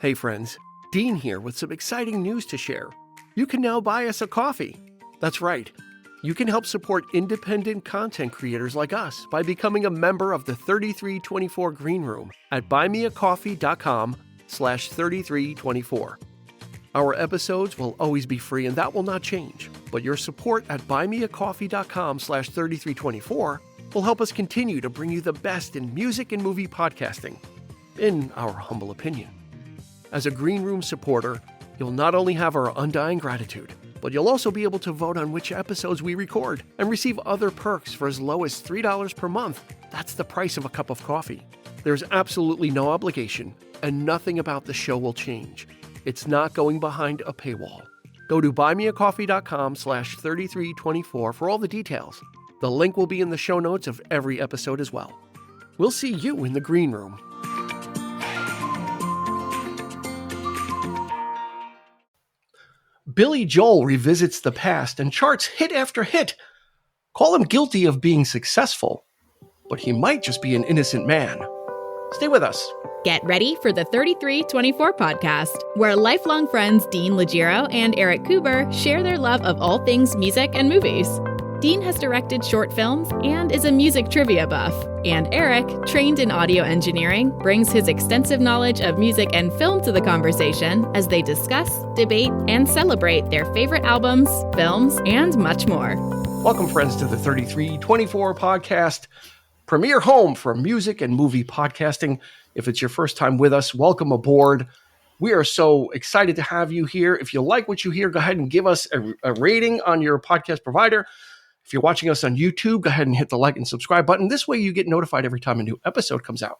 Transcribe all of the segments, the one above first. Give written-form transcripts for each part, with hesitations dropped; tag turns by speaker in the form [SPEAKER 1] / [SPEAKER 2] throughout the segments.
[SPEAKER 1] Hey friends, Dean here with some exciting news to share. You can now buy us a coffee. That's right. You can help support independent content creators like us by becoming a member of the 3324 Green Room at buymeacoffee.com/3324. Our episodes will always be free and that will not change, but your support at buymeacoffee.com/3324 will help us continue to bring you the best in music and movie podcasting, in our humble opinion. As a Green Room supporter, you'll not only have our undying gratitude, but you'll also be able to vote on which episodes we record and receive other perks for as low as $3 per month. That's the price of a cup of coffee. There's absolutely no obligation, and nothing about the show will change. It's not going behind a paywall. Go to buymeacoffee.com/3324 for all the details. The link will be in the show notes of every episode as well. We'll see you in the Green Room. Billy Joel revisits the past and charts hit after hit. Call him guilty of being successful, but he might just be an innocent man. Stay with us.
[SPEAKER 2] Get ready for the 3324 podcast, where lifelong friends Dean Legiro and Eric Kuber share their love of all things music and movies. Dean has directed short films and is a music trivia buff. And Eric, trained in audio engineering, brings his extensive knowledge of music and film to the conversation as they discuss, debate, and celebrate their favorite albums, films, and much more.
[SPEAKER 1] Welcome, friends, to the 3324 podcast, premier home for music and movie podcasting. If it's your first time with us, welcome aboard. We are so excited to have you here. If you like what you hear, go ahead and give us a rating on your podcast provider. If you're watching us on YouTube, go ahead and hit the like and subscribe button. This way you get notified every time a new episode comes out.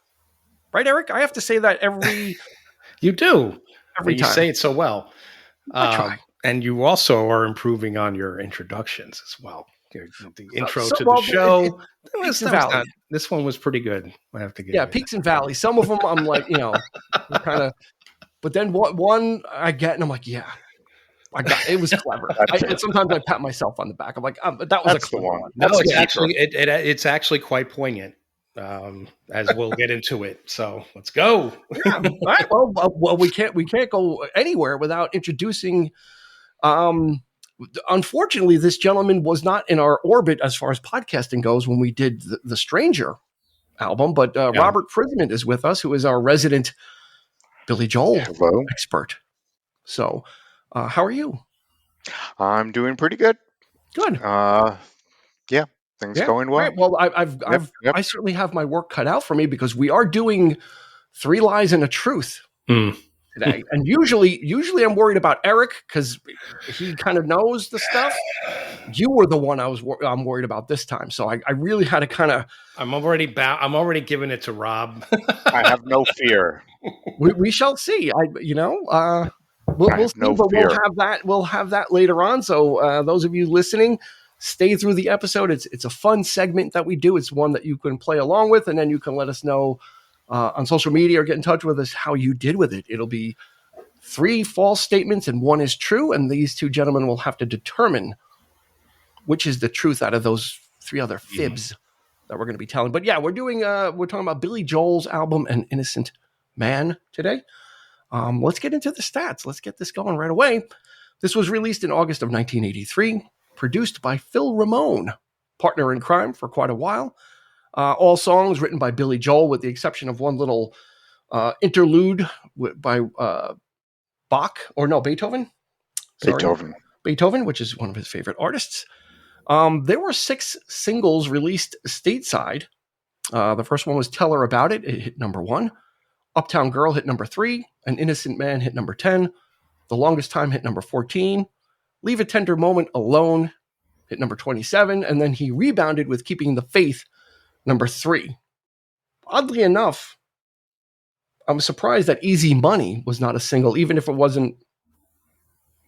[SPEAKER 1] Right, Eric? I have to say that every...
[SPEAKER 3] You do.
[SPEAKER 1] Every time.
[SPEAKER 3] You say it so well.
[SPEAKER 1] I try.
[SPEAKER 3] And you also are improving on your introductions as well. The intro to
[SPEAKER 1] well,
[SPEAKER 3] the show.
[SPEAKER 1] This
[SPEAKER 3] one was pretty good. I have to give
[SPEAKER 1] Yeah, peaks and valleys. Some of them I'm like, kind of... But then one I get and I'm like, yeah. It was clever. Sometimes I pat myself on the back. I'm like, but that was a clever one.
[SPEAKER 3] No, it's actually quite poignant, as we'll get into it. So let's go.
[SPEAKER 1] Yeah. All right. Well, we can't go anywhere without introducing. Unfortunately, this gentleman was not in our orbit as far as podcasting goes when we did the Stranger album. But Robert Prisament is with us, who is our resident Billy Joel expert. So. How are you?
[SPEAKER 4] I'm doing pretty good.
[SPEAKER 1] Good.
[SPEAKER 4] Things going well.
[SPEAKER 1] Right. Well, I certainly have my work cut out for me because we are doing 3 Lies and a Truth today. And usually I'm worried about Eric because he kind of knows the stuff. You were the one I'm worried about this time. So I really had to kind of.
[SPEAKER 3] I'm already giving it to Rob.
[SPEAKER 4] I have no fear.
[SPEAKER 1] We shall see. We'll see, but we'll have that later on. So those of you listening, stay through the episode. It's a fun segment that we do. It's one that you can play along with, and then you can let us know on social media or get in touch with us how you did with it. It'll be 3 false statements and 1 is true, and these 2 gentlemen will have to determine which is the truth out of those 3 other fibs that we're going to be telling. But yeah, we're talking about Billy Joel's album, An Innocent Man, today. Let's get into the stats. Let's get this going right away. This was released in August of 1983, produced by Phil Ramone, partner in crime for quite a while. All songs written by Billy Joel, with the exception of one little interlude by Beethoven. Beethoven, which is one of his favorite artists. There were 6 singles released stateside. The first one was Tell Her About It. It hit number 1. Uptown Girl hit number 3. An Innocent Man hit number 10. The Longest Time hit number 14. Leave a Tender Moment Alone hit number 27. And then he rebounded with Keeping the Faith, number 3. Oddly enough, I'm surprised that Easy Money was not a single, even if it wasn't,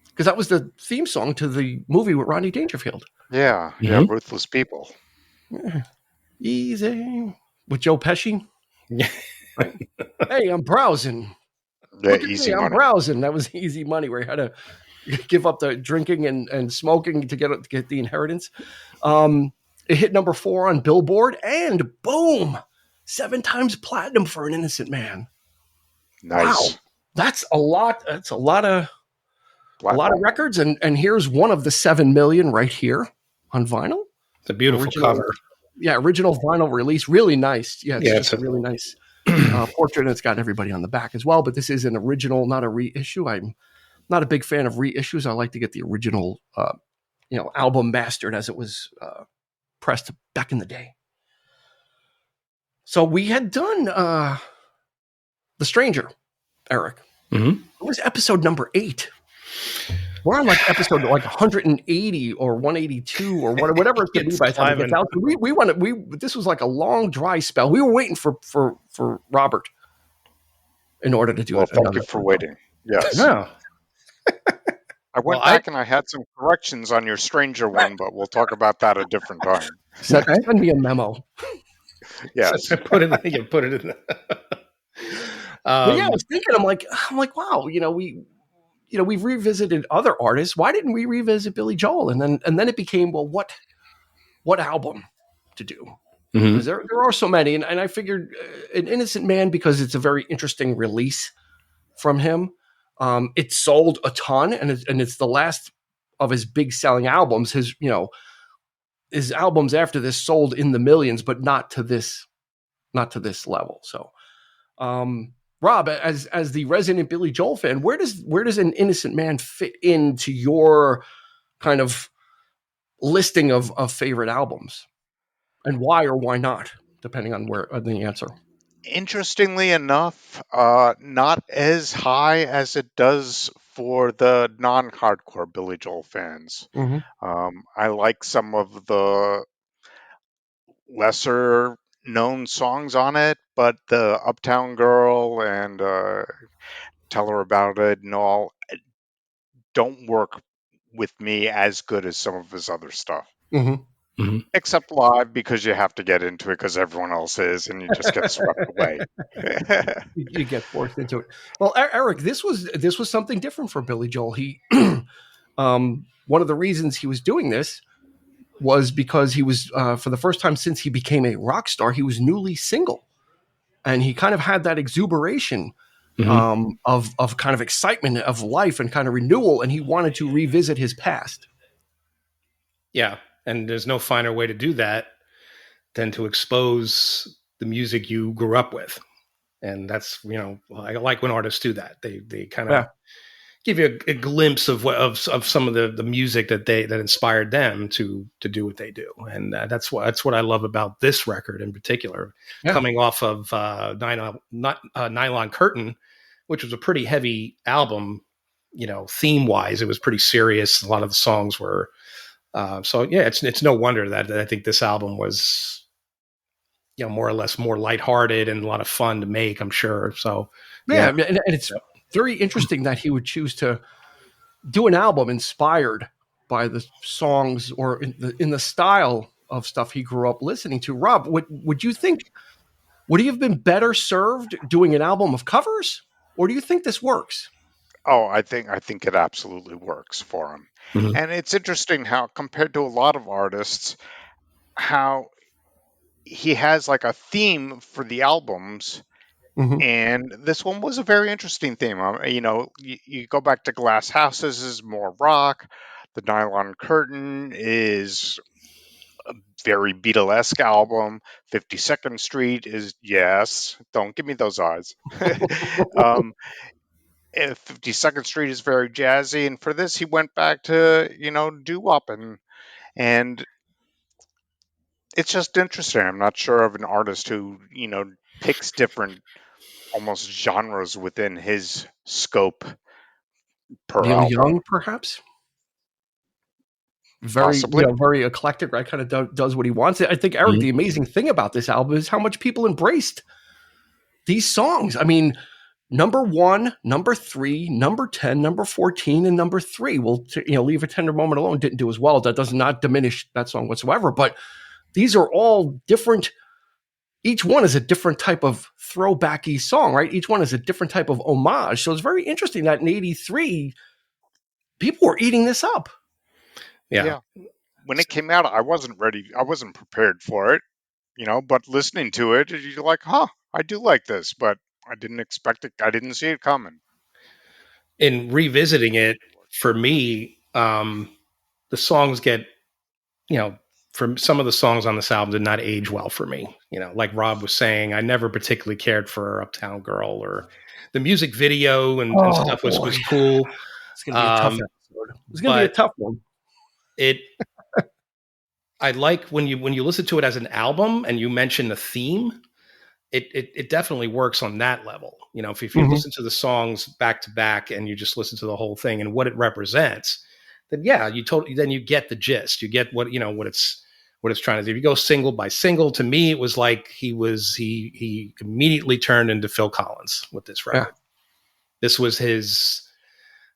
[SPEAKER 1] because that was the theme song to the movie with Rodney Dangerfield.
[SPEAKER 4] Yeah, Ruthless People.
[SPEAKER 1] Yeah. Easy. With Joe Pesci. Yeah. Hey, I'm browsing.
[SPEAKER 4] Yeah, Easy Money.
[SPEAKER 1] I'm browsing. That was Easy Money, where he had to give up the drinking and smoking to get the inheritance. It hit number 4 on Billboard, and boom, 7 times platinum for An Innocent Man.
[SPEAKER 4] Nice.
[SPEAKER 1] Wow. That's a lot. That's a lot of
[SPEAKER 4] Platinum.
[SPEAKER 1] records, and here's one of the 7 million right here on vinyl.
[SPEAKER 3] It's a beautiful cover.
[SPEAKER 1] Yeah, original vinyl release, really nice. Yeah, it's just
[SPEAKER 3] a
[SPEAKER 1] really nice portrait, and it's got everybody on the back as well. But this is an original, not a reissue. I'm not a big fan of reissues. I like to get the original, album mastered as it was pressed back in the day. So we had done The Stranger, Eric.
[SPEAKER 3] Mm-hmm.
[SPEAKER 1] It was episode number 8. We're on like episode like 180 or 182 or whatever it's going to be by the time it gets out. This was like a long dry spell. We were waiting for Robert in order to do it.
[SPEAKER 4] Thank you for waiting. Yes.
[SPEAKER 3] No.
[SPEAKER 4] I went back and I had some corrections on your Stranger one, but we'll talk about that a different time.
[SPEAKER 1] Send me a memo.
[SPEAKER 4] Yes.
[SPEAKER 3] Put it in.
[SPEAKER 1] I was thinking, I'm like, wow, we've revisited other artists. Why didn't we revisit Billy Joel? And then it became, well, what album to do?
[SPEAKER 3] Mm-hmm.
[SPEAKER 1] There are so many, and I figured An Innocent Man, because it's a very interesting release from him. It sold a ton, and it's the last of his big selling albums. His albums after this sold in the millions, but not to this level. So, Rob, as the resident Billy Joel fan, where does An Innocent Man fit into your kind of listing of favorite albums, and why or why not, depending on the answer?
[SPEAKER 4] Interestingly enough, not as high as it does for the non-hardcore Billy Joel fans.
[SPEAKER 1] Mm-hmm.
[SPEAKER 4] I like some of the lesser known songs on it, but the Uptown Girl and Tell Her About It and all don't work with me as good as some of his other stuff.
[SPEAKER 1] Mm-hmm.
[SPEAKER 3] Mm-hmm.
[SPEAKER 4] Except live, because you have to get into it because everyone else is, and you just get swept away.
[SPEAKER 1] You get forced into it. Well, Eric, this was something different for Billy Joel. He, one of the reasons he was doing this was because he was, for the first time since he became a rock star, he was newly single, and he kind of had that exuberation of kind of excitement of life and kind of renewal, and he wanted to revisit his past.
[SPEAKER 3] Yeah. And there's no finer way to do that than to expose the music you grew up with. And that's, I like when artists do that. They kind of give you a glimpse of some of the music that inspired them to do what they do. And that's what I love about this record in particular, coming off of Nylon Curtain, which was a pretty heavy album, theme wise. It was pretty serious. A lot of the songs were, it's no wonder that I think this album was, more or less more lighthearted and a lot of fun to make, I'm sure. So,
[SPEAKER 1] and it's very interesting that he would choose to do an album inspired by the songs or in the style of stuff he grew up listening to. Rob, would you think, would he have been better served doing an album of covers, or do you think this works?
[SPEAKER 4] Oh, I think it absolutely works for him. Mm-hmm. And it's interesting how, compared to a lot of artists, how he has like a theme for the albums. Mm-hmm. And this one was a very interesting theme. You go back to Glass Houses is more rock. The Nylon Curtain is a very Beatlesque album. 52nd Street is, yes, don't give me those eyes. 52nd Street is very jazzy, and for this he went back to doo-wop, and it's just interesting. I'm not sure of an artist who picks different almost genres within his scope per
[SPEAKER 1] Neil
[SPEAKER 4] album.
[SPEAKER 1] Young, perhaps. Very eclectic, right? Kind of does what he wants. I think, Eric, the amazing thing about this album is how much people embraced these songs. I mean, number 1, number 3, number 10, number 14, and number 3. Well, Leave a Tender Moment Alone didn't do as well. That does not diminish that song whatsoever. But these are all different. Each one is a different type of throwbacky song, right? Each one is a different type of homage. So it's very interesting that in '83, people were eating this up.
[SPEAKER 4] Yeah. When it came out, I wasn't ready. I wasn't prepared for it, but listening to it, you're like, I do like this, but I didn't expect it. I didn't see it coming.
[SPEAKER 3] in revisiting it, for me, the songs get, from some of the songs on this album did not age well for me. Like Rob was saying, I never particularly cared for Uptown Girl, or the music video and stuff was cool.
[SPEAKER 1] It's going to be a tough episode. It's going to be a tough one.
[SPEAKER 3] I like when you listen to it as an album and you mention the theme, it definitely works on that level. If you listen to the songs back to back and you just listen to the whole thing and what it represents, then then you get the gist. You get what it's trying to do. If you go single by single, to me, it was like he immediately turned into Phil Collins with this record. Yeah. This was his,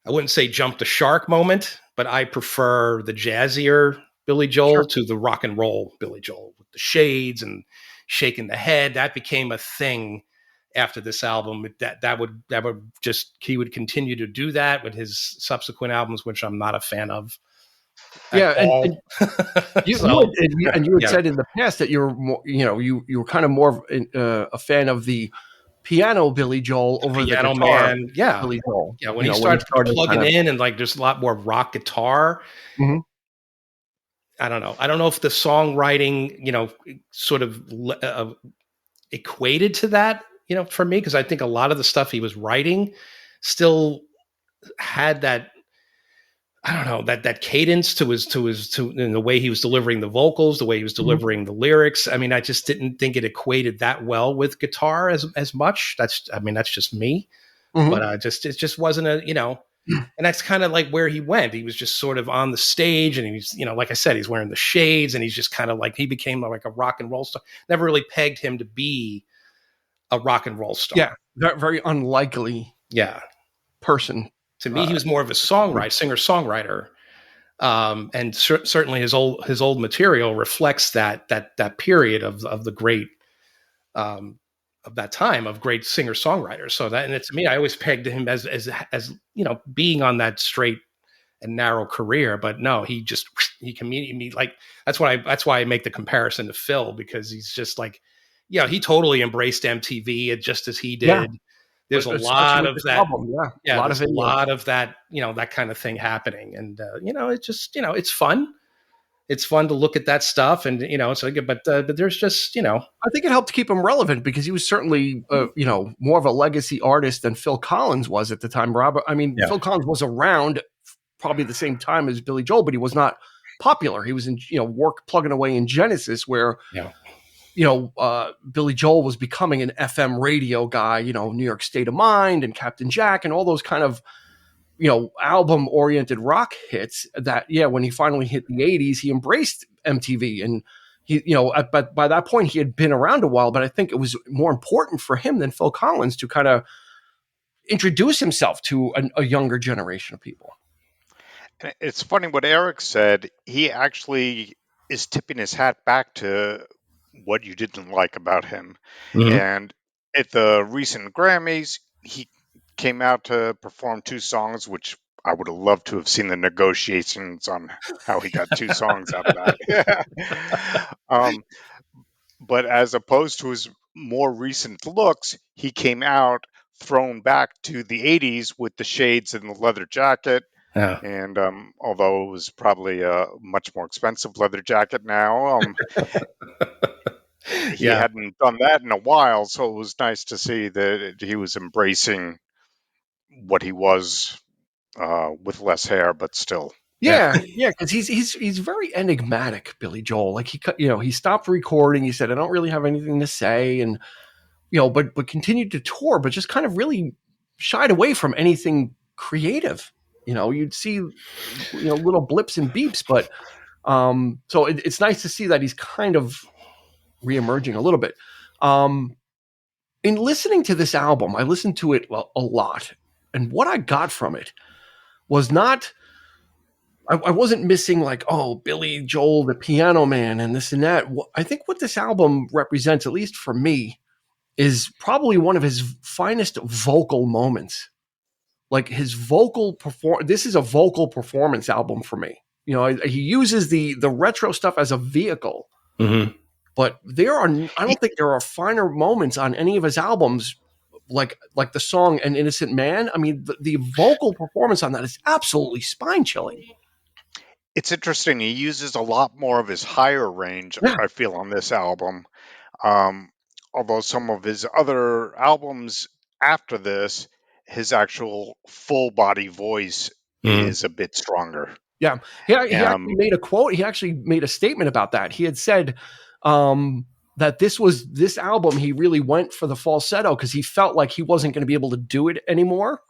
[SPEAKER 3] I wouldn't say jump the shark moment, but I prefer the jazzier Billy Joel to the rock and roll Billy Joel with the shades and shaking the head. That became a thing after this album. That would just, he would continue to do that with his subsequent albums, which I'm not a fan of.
[SPEAKER 1] Yeah, and you had said in the past that you were more, you were kind of more a fan of the piano Billy Joel over the guitar
[SPEAKER 3] man. Yeah,
[SPEAKER 1] Billy Joel.
[SPEAKER 3] Yeah, when he started plugging in and like there's a lot more rock guitar.
[SPEAKER 1] Mm-hmm.
[SPEAKER 3] I don't know. I don't know if the songwriting, sort of equated to that, for me, because I think a lot of the stuff he was writing still had that, I don't know, that cadence to in the way he was delivering the vocals, the way he was delivering the lyrics. I mean, I just didn't think it equated that well with guitar as much. That's just me. Mm-hmm. But it just wasn't and that's kind of like where he went. He was just sort of on the stage and he's, like I said, he's wearing the shades and he's just kind of like, he became like a rock and roll star. Never really pegged him to be a rock and roll star.
[SPEAKER 1] Yeah. Very unlikely.
[SPEAKER 3] Yeah.
[SPEAKER 1] Person.
[SPEAKER 3] To me, he was more of a singer-songwriter. And certainly his old material reflects that period of the great, of that time of great singer-songwriters. So to me, I always pegged him as being on that straight and narrow career. But no, he comedian like that's why I make the comparison to Phil, because he's just like, he totally embraced MTV just as he did. Yeah. There's a lot of that. A lot of that, that kind of thing happening. And, it's just, it's fun. It's fun to look at that stuff and, but there's just,
[SPEAKER 1] I think it helped keep him relevant because he was certainly, more of a legacy artist than Phil Collins was at the time. Phil Collins was around probably the same time as Billy Joel, but he was not popular. He was in, plugging away in Genesis where, Billy Joel was becoming an FM radio guy, New York State of Mind and Captain Jack and all those kind of, album-oriented rock hits that, when he finally hit the 80s, he embraced MTV. And he, but by that point, he had been around a while, but I think it was more important for him than Phil Collins to kind of introduce himself to a younger generation of people.
[SPEAKER 4] It's funny what Eric said. He actually is tipping his hat back to what you didn't like about him. Mm-hmm. And at the recent Grammys, he came out to perform 2 songs, which I would have loved to have seen the negotiations on how he got 2 songs out of that. But as opposed to his more recent looks, he came out thrown back to the 80s with the shades and the leather jacket. Yeah. And although it was probably a much more expensive leather jacket now, he hadn't done that in a while, so it was nice to see that he was embracing what he was with less hair, but still.
[SPEAKER 1] Yeah, because he's very enigmatic, Billy Joel. Like he stopped recording. He said, "I don't really have anything to say," and but continued to tour, but just kind of really shied away from anything creative. You'd see little blips and beeps, but so it's nice to see that he's kind of reemerging a little bit. In listening to this album, I listened to it a lot, and what I got from it was not. I wasn't missing like, oh, Billy Joel, the piano man, and this and that. I think what this album represents, at least for me, is probably one of his finest vocal moments. Like his vocal this is a vocal performance album for me. He uses the retro stuff as a vehicle, but I don't think there are finer moments on any of his albums like the song An Innocent Man. I mean, the vocal performance on that is absolutely spine-chilling.
[SPEAKER 4] It's interesting. He uses a lot more of his higher range, I feel, on this album. Although some of his other albums after this, his actual full body voice is a bit stronger.
[SPEAKER 1] Yeah. He actually made a quote. He actually made a statement about that. He had said that this album, he really went for the falsetto because he felt like he wasn't going to be able to do it anymore.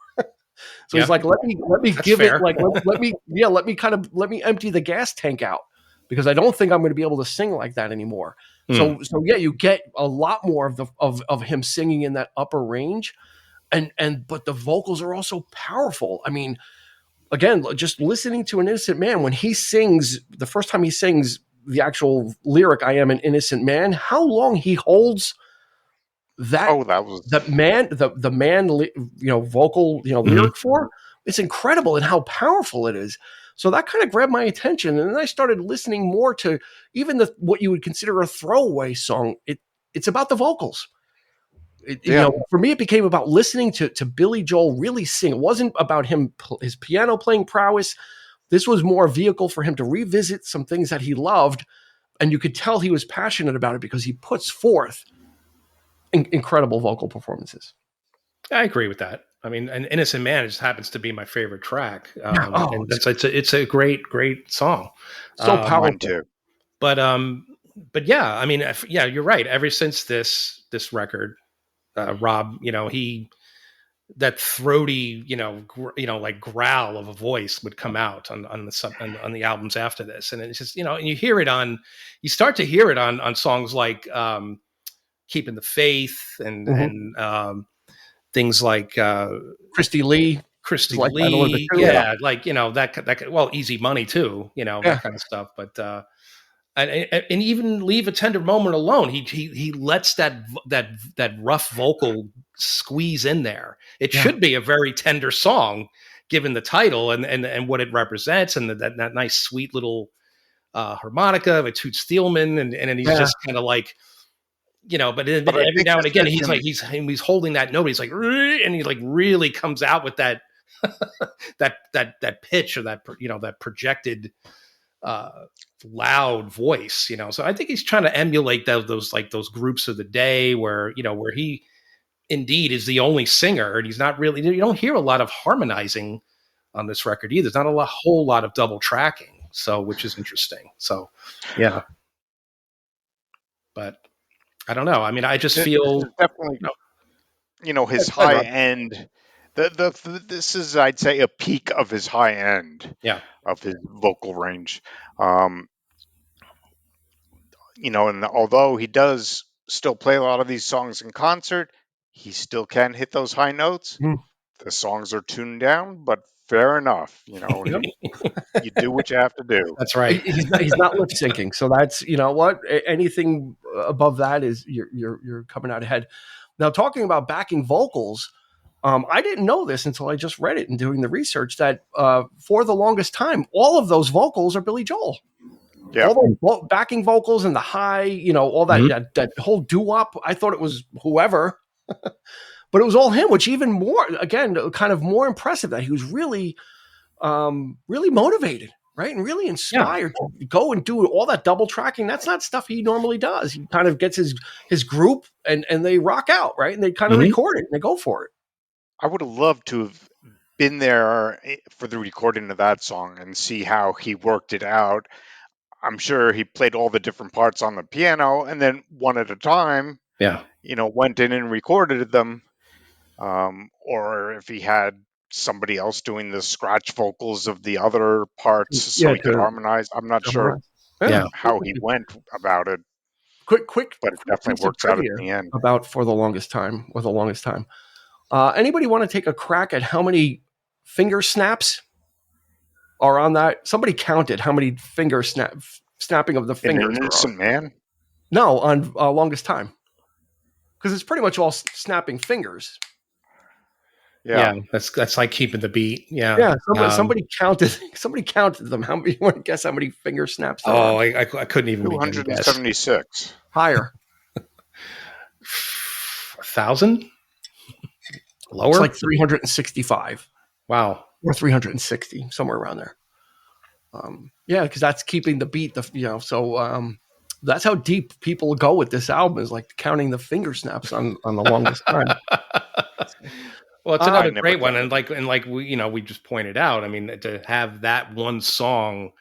[SPEAKER 1] So he's like, let me give
[SPEAKER 3] fair.
[SPEAKER 1] it, like, let me empty the gas tank out because I don't think I'm going to be able to sing like that anymore. So yeah, you get a lot more of him singing in that upper range, but the vocals are also powerful. I mean, again, just listening to An Innocent Man, when he sings, the first time he sings the actual lyric, I am an innocent man, how long he holds that the man vocal lyric for, it's incredible, and how powerful it is. So that kind of grabbed my attention, and then I started listening more to even what you would consider a throwaway song. It's about the vocals. For me, it became about listening to Billy Joel really sing. It wasn't about his piano playing prowess. This was more a vehicle for him to revisit some things that he loved, and you could tell he was passionate about it because he puts forth incredible vocal performances.
[SPEAKER 3] I agree with that. I mean, An Innocent Man just happens to be my favorite track. It's a great song.
[SPEAKER 1] So powerful
[SPEAKER 4] too.
[SPEAKER 3] But yeah, I mean, yeah, you're right. Ever since this record, Rob, that throaty, like growl of a voice would come out on the albums after this, and it's just, and you start to hear it on songs like Keeping the Faith and things like
[SPEAKER 1] Christy Lee,
[SPEAKER 3] yeah, like that Easy Money too, that kind of stuff, but. And even Leave a Tender Moment Alone, he lets that rough vocal squeeze in there. It should be a very tender song, given the title and what it represents, and that nice sweet little harmonica of a Toot Steelman, and he's just kind of like, But every now and again he's holding that note. He's like, and he like really comes out with that that pitch or that projected. Loud voice, so I think he's trying to emulate those groups of the day where he indeed is the only singer, and he's not really, you don't hear a lot of harmonizing on this record either. There's not a whole lot of double tracking, which is interesting. So yeah, but I don't know. I mean, I just feel
[SPEAKER 4] definitely his high end. This is, I'd say, a peak of his high end. Of his vocal range. And although he does still play a lot of these songs in concert, he still can hit those high notes. The songs are tuned down, but fair enough. You do what you have to do.
[SPEAKER 3] That's right.
[SPEAKER 1] He's not lip syncing, so that's anything above that is you're coming out ahead. Now, talking about backing vocals. I didn't know this until I just read it and doing the research that for the longest time, all of those vocals are Billy Joel. Yeah. All the backing vocals and the high, all that, that whole doo-wop. I thought it was whoever, but it was all him, which even more, again, kind of more impressive that he was really, really motivated, right? And really inspired to go and do all that double tracking. That's not stuff he normally does. He kind of gets his group and they rock out, right? And they kind of record it and they go for it.
[SPEAKER 4] I would have loved to have been there for the recording of that song and see how he worked it out. I'm sure he played all the different parts on the piano and then one at a time, went in and recorded them. Or if he had somebody else doing the scratch vocals of the other parts so he could harmonize. I'm not sure how he went about it.
[SPEAKER 1] Quick,
[SPEAKER 4] but it definitely works out at the end.
[SPEAKER 1] About For the Longest Time. Anybody want to take a crack at how many finger snaps are on that? Somebody counted how many finger snapping of the fingers.
[SPEAKER 4] An Innocent Man?
[SPEAKER 1] No, on Longest Time. Because it's pretty much all snapping fingers.
[SPEAKER 3] Yeah, that's like Keeping the Beat.
[SPEAKER 1] Yeah. Somebody counted. Somebody counted them. How many? You want to guess how many finger snaps?
[SPEAKER 3] I couldn't even.
[SPEAKER 4] 276.
[SPEAKER 1] Higher.
[SPEAKER 3] 1,000. Lower?
[SPEAKER 1] It's like 365.
[SPEAKER 3] Wow.
[SPEAKER 1] Or 360, somewhere around there. Yeah, because that's keeping the beat. So that's how deep people go with this album, is like counting the finger snaps on the longest time.
[SPEAKER 3] Well, it's another great one, and like we just pointed out. I mean, to have that one song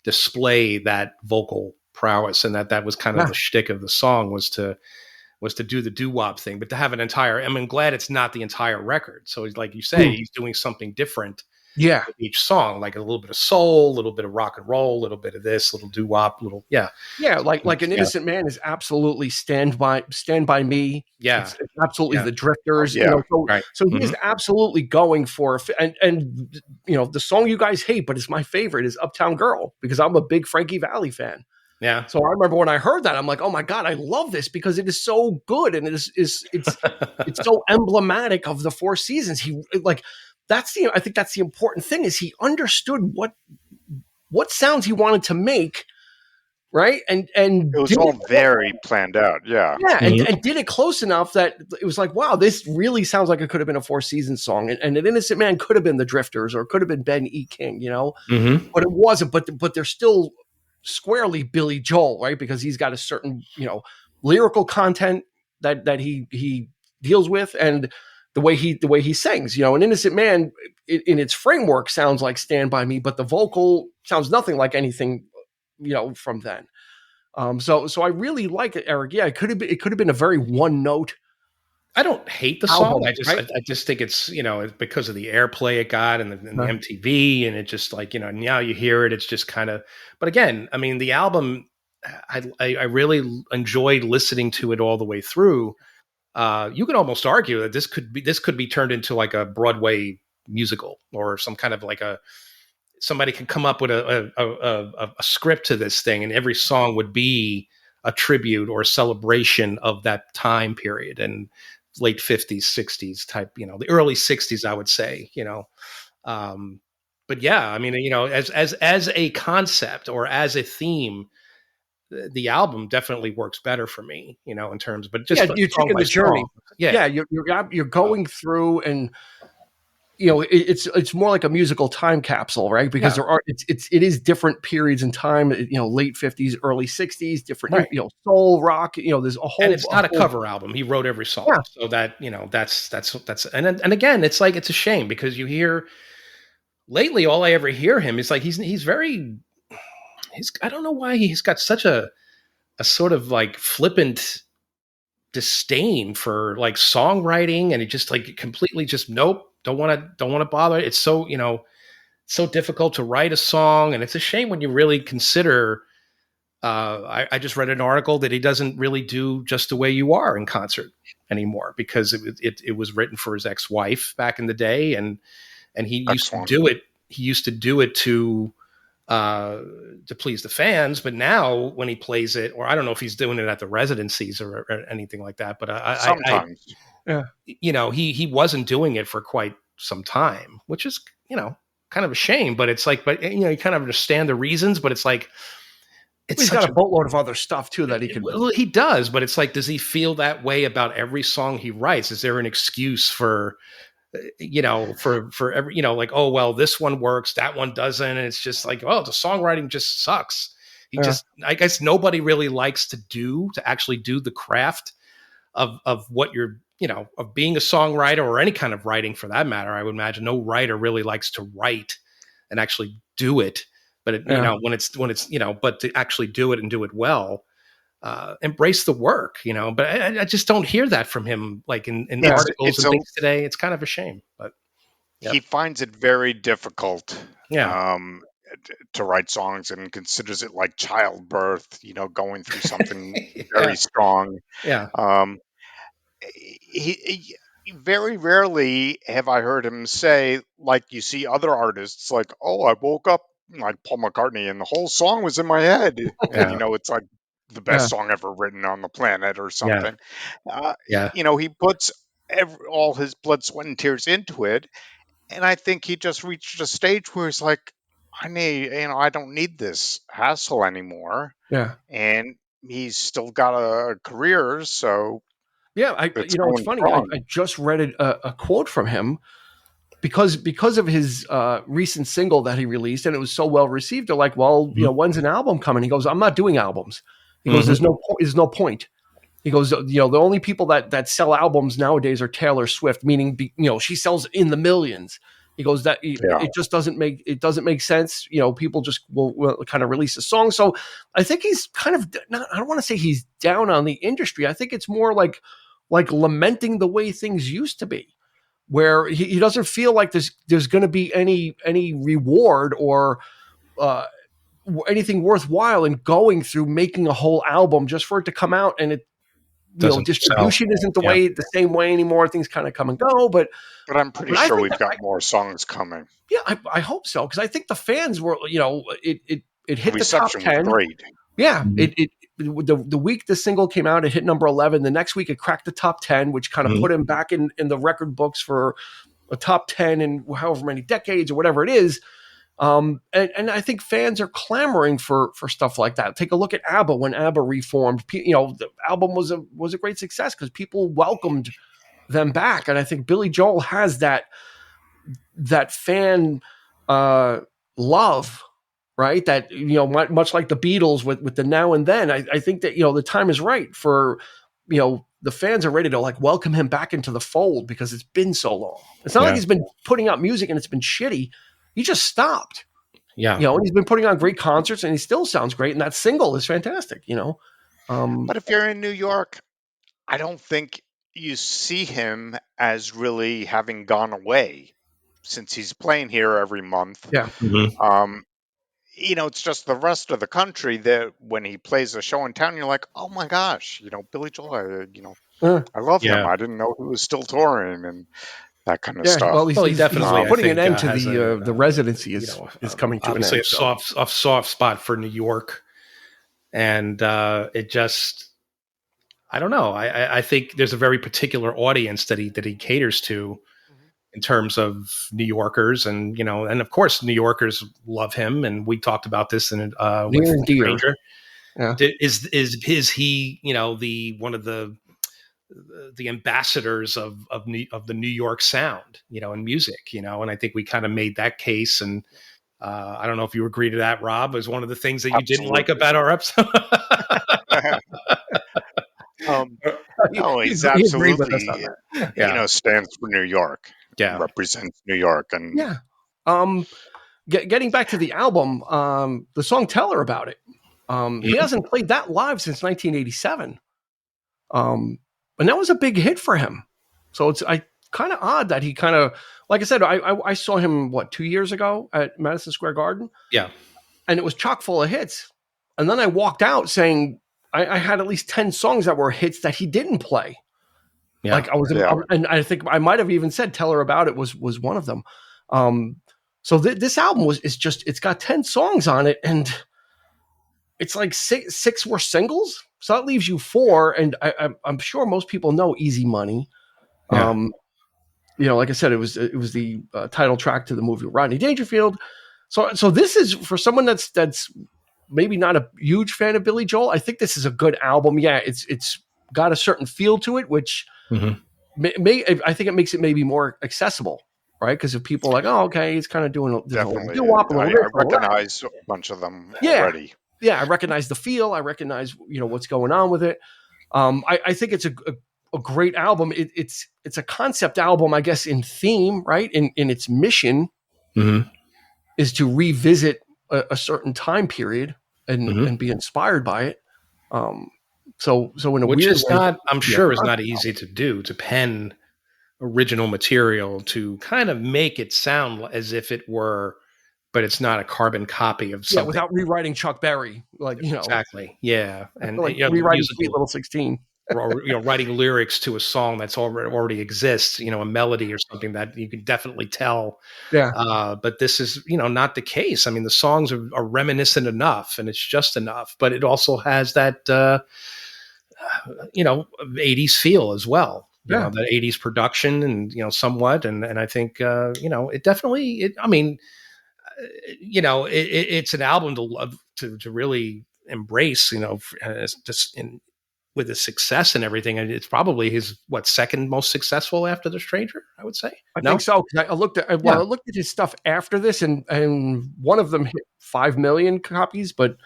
[SPEAKER 3] display that vocal prowess, and that was kind of the shtick of the song, was to do the doo-wop thing, but to have an entire. I mean, glad it's not the entire record. So, like you say, he's doing something different.
[SPEAKER 1] Yeah,
[SPEAKER 3] with each song, like a little bit of soul, a little bit of rock and roll, a little bit of this, little doo-wop, yeah.
[SPEAKER 1] Like an Innocent Man is absolutely Stand by Me.
[SPEAKER 3] Yeah,
[SPEAKER 1] it's absolutely the Drifters. So he is absolutely going for and the song you guys hate, but it's my favorite, is Uptown Girl, because I'm a big Frankie Valli fan.
[SPEAKER 3] Yeah.
[SPEAKER 1] So I remember when I heard that, I'm like, oh my God, I love this, because it is so good, and it's so emblematic of the Four Seasons. I think that's the important thing, is he understood what sounds he wanted to make, right? And
[SPEAKER 4] it was all very planned out. Yeah.
[SPEAKER 1] And did it close enough that it was like, wow, this really sounds like it could have been a Four Seasons song, and an Innocent Man could have been the Drifters, or it could have been Ben E. King, but it wasn't. But they're still squarely Billy Joel, right? Because he's got a certain lyrical content that he deals with, and the way he sings. An Innocent Man in its framework sounds like Stand By Me, but the vocal sounds nothing like anything from then. So I really like it, Eric. Yeah, it could have been a very one note.
[SPEAKER 3] I don't hate the song. I just think it's it's because of the airplay it got, and the MTV, and it just now you hear it, it's just kind of. But again, I mean, the album, I really enjoyed listening to it all the way through. You could almost argue that this could be turned into like a Broadway musical, or some kind of somebody could come up with a script to this thing, and every song would be a tribute or a celebration of that time period, and late 50s, 60s type, the early 60s, I would say, but yeah, I mean, as a concept or as a theme, the album definitely works better for me, in terms, but just
[SPEAKER 1] you're taking the journey. You're going through, and it's more like a musical time capsule, right? Because it is different periods in time, late 50s, early 60s, different, soul, rock, there's a whole.
[SPEAKER 3] And it's not a cover album. He wrote every song. So that, that's, and again, it's like, it's a shame, because you hear lately, all I ever hear him is like, I don't know why he's got such a sort of like flippant disdain for like songwriting, and he just like completely just, nope, don't want to bother. It's so, so difficult to write a song. And it's a shame when you really consider, I just read an article that he doesn't really do Just the Way You Are in concert anymore, because it was written for his ex-wife back in the day. And he used to do it. He used to do it to please the fans. But now when he plays it, or I don't know if he's doing it at the residencies or anything like that, but
[SPEAKER 4] sometimes.
[SPEAKER 3] He wasn't doing it for quite some time, which is, kind of a shame, but it's like, you kind of understand the reasons, but it's like,
[SPEAKER 1] he's got a boatload of other stuff too that he can.
[SPEAKER 3] Well, he does, but it's like, does he feel that way about every song he writes? Is there an excuse for every, like, oh, well, this one works, that one doesn't. And it's just like, oh, the songwriting just sucks. I guess nobody really likes to actually do the craft of what you're, of being a songwriter, or any kind of writing for that matter. I would imagine no writer really likes to write and actually do it. But when it's but to actually do it and do it well, embrace the work, But I just don't hear that from him, like in articles and things today. It's kind of a shame, but
[SPEAKER 4] he finds it very difficult. To write songs, and considers it like childbirth, going through something very strong. He very rarely have I heard him say, like you see other artists, like, oh, I woke up like Paul McCartney and the whole song was in my head. And, it's like the best song ever written on the planet or something. He puts all his blood, sweat, and tears into it. And I think he just reached a stage where he's like, I don't need this hassle anymore.
[SPEAKER 1] Yeah.
[SPEAKER 4] And he's still got a career, so
[SPEAKER 1] Yeah, it's funny. I just read a quote from him because of his recent single that he released, and it was so well received. They're like, well, when's an album coming? He goes, I'm not doing albums. He goes, there's no point. He goes, the only people that sell albums nowadays are Taylor Swift, meaning, she sells in the millions. He goes, that it just doesn't make sense. People just will kind of release a song. So I think he's kind of I don't want to say he's down on the industry. I think it's more like lamenting the way things used to be, where he doesn't feel like there's going to be any reward or anything worthwhile in going through making a whole album just for it to come out, and it distribution isn't the same way anymore. Things kind of come and go, but
[SPEAKER 4] I'm pretty sure we've got more songs coming.
[SPEAKER 1] Yeah, I hope so, because I think the fans were, it hit the top 10.
[SPEAKER 4] Great.
[SPEAKER 1] Yeah, the week the single came out, it hit number 11. The next week, it cracked the top 10, which kind of put him back in the record books for a top 10 in however many decades or whatever it is. And I think fans are clamoring for stuff like that. Take a look at ABBA when ABBA reformed. The album was a great success because people welcomed them back, and I think Billy Joel has that fan love, right? That much like the Beatles with the Now and Then. I think that the time is right for the fans are ready to welcome him back into the fold because it's been so long. It's not like he's been putting out music and it's been shitty. He just stopped.
[SPEAKER 3] Yeah.
[SPEAKER 1] And he's been putting on great concerts and he still sounds great. And that single is fantastic,
[SPEAKER 4] But if you're in New York, I don't think you see him as really having gone away since he's playing here every month.
[SPEAKER 1] Yeah.
[SPEAKER 4] It's just the rest of the country that when he plays a show in town, you're like, oh my gosh, Billy Joel, I love him. I didn't know he was still touring and that kind of stuff.
[SPEAKER 1] Well, he's definitely putting an end to the residency is coming to an end.
[SPEAKER 3] Obviously a soft spot for New York. And it just, I don't know. I think there's a very particular audience that he caters to in terms of New Yorkers, and and of course New Yorkers love him. And we talked about this in with Stranger. Yeah. Is he the one of the ambassadors of the New York sound, in music, and I think we kind of made that case. And I don't know if you agree to that, Rob, as one of the things that you didn't like about our episode.
[SPEAKER 4] No, he's absolutely, stands for New York.
[SPEAKER 3] Yeah.
[SPEAKER 4] Represents New York. And
[SPEAKER 1] getting back to the album, the song Tell Her About It. He hasn't played that live since 1987. And that was a big hit for him. So it's kind of odd that he kind of, like I said, I saw him 2 years ago at Madison Square Garden.
[SPEAKER 3] Yeah.
[SPEAKER 1] And it was chock full of hits. And then I walked out saying I had at least 10 songs that were hits that he didn't play. Yeah. And I think I might have even said Tell Her About It was one of them. So this album it's got 10 songs on it, and it's like six were singles. So that leaves you 4, and I'm sure most people know Easy Money. Yeah. Like I said, it was the title track to the movie Rodney Dangerfield. So this is for someone that's maybe not a huge fan of Billy Joel. I think this is a good album. Yeah, it's got a certain feel to it, which I think it makes it maybe more accessible, right? Because if people are like, oh, okay, he's kind of doing
[SPEAKER 4] definitely
[SPEAKER 1] doo-wop a little bit.
[SPEAKER 4] I recognize a bunch of them already.
[SPEAKER 1] Yeah, I recognize the feel. I recognize what's going on with it. I think it's a great album. It's a concept album, I guess, in theme, right? In its mission is to revisit a certain time period and be inspired by it. So in a
[SPEAKER 3] which
[SPEAKER 1] weird
[SPEAKER 3] is
[SPEAKER 1] way,
[SPEAKER 3] not, I'm sure, is not easy to do, to pen original material to kind of make it sound as if it were, but it's not a carbon copy of something.
[SPEAKER 1] Yeah, without rewriting Chuck Berry,
[SPEAKER 3] exactly. Yeah, and
[SPEAKER 1] rewriting Sweet Little 16.
[SPEAKER 3] Or writing lyrics to a song that's already exists, a melody or something that you can definitely tell.
[SPEAKER 1] Yeah.
[SPEAKER 3] But this is, not the case. I mean, the songs are reminiscent enough, and it's just enough, but it also has that, 80s feel as well. That 80s production and, somewhat. And I think, it definitely, it's an album to love, to really embrace, just in with his success and everything, and it's probably his second most successful after The Stranger, I would say.
[SPEAKER 1] I think so. I looked at I looked at his stuff after this, and one of them hit 5 million copies, but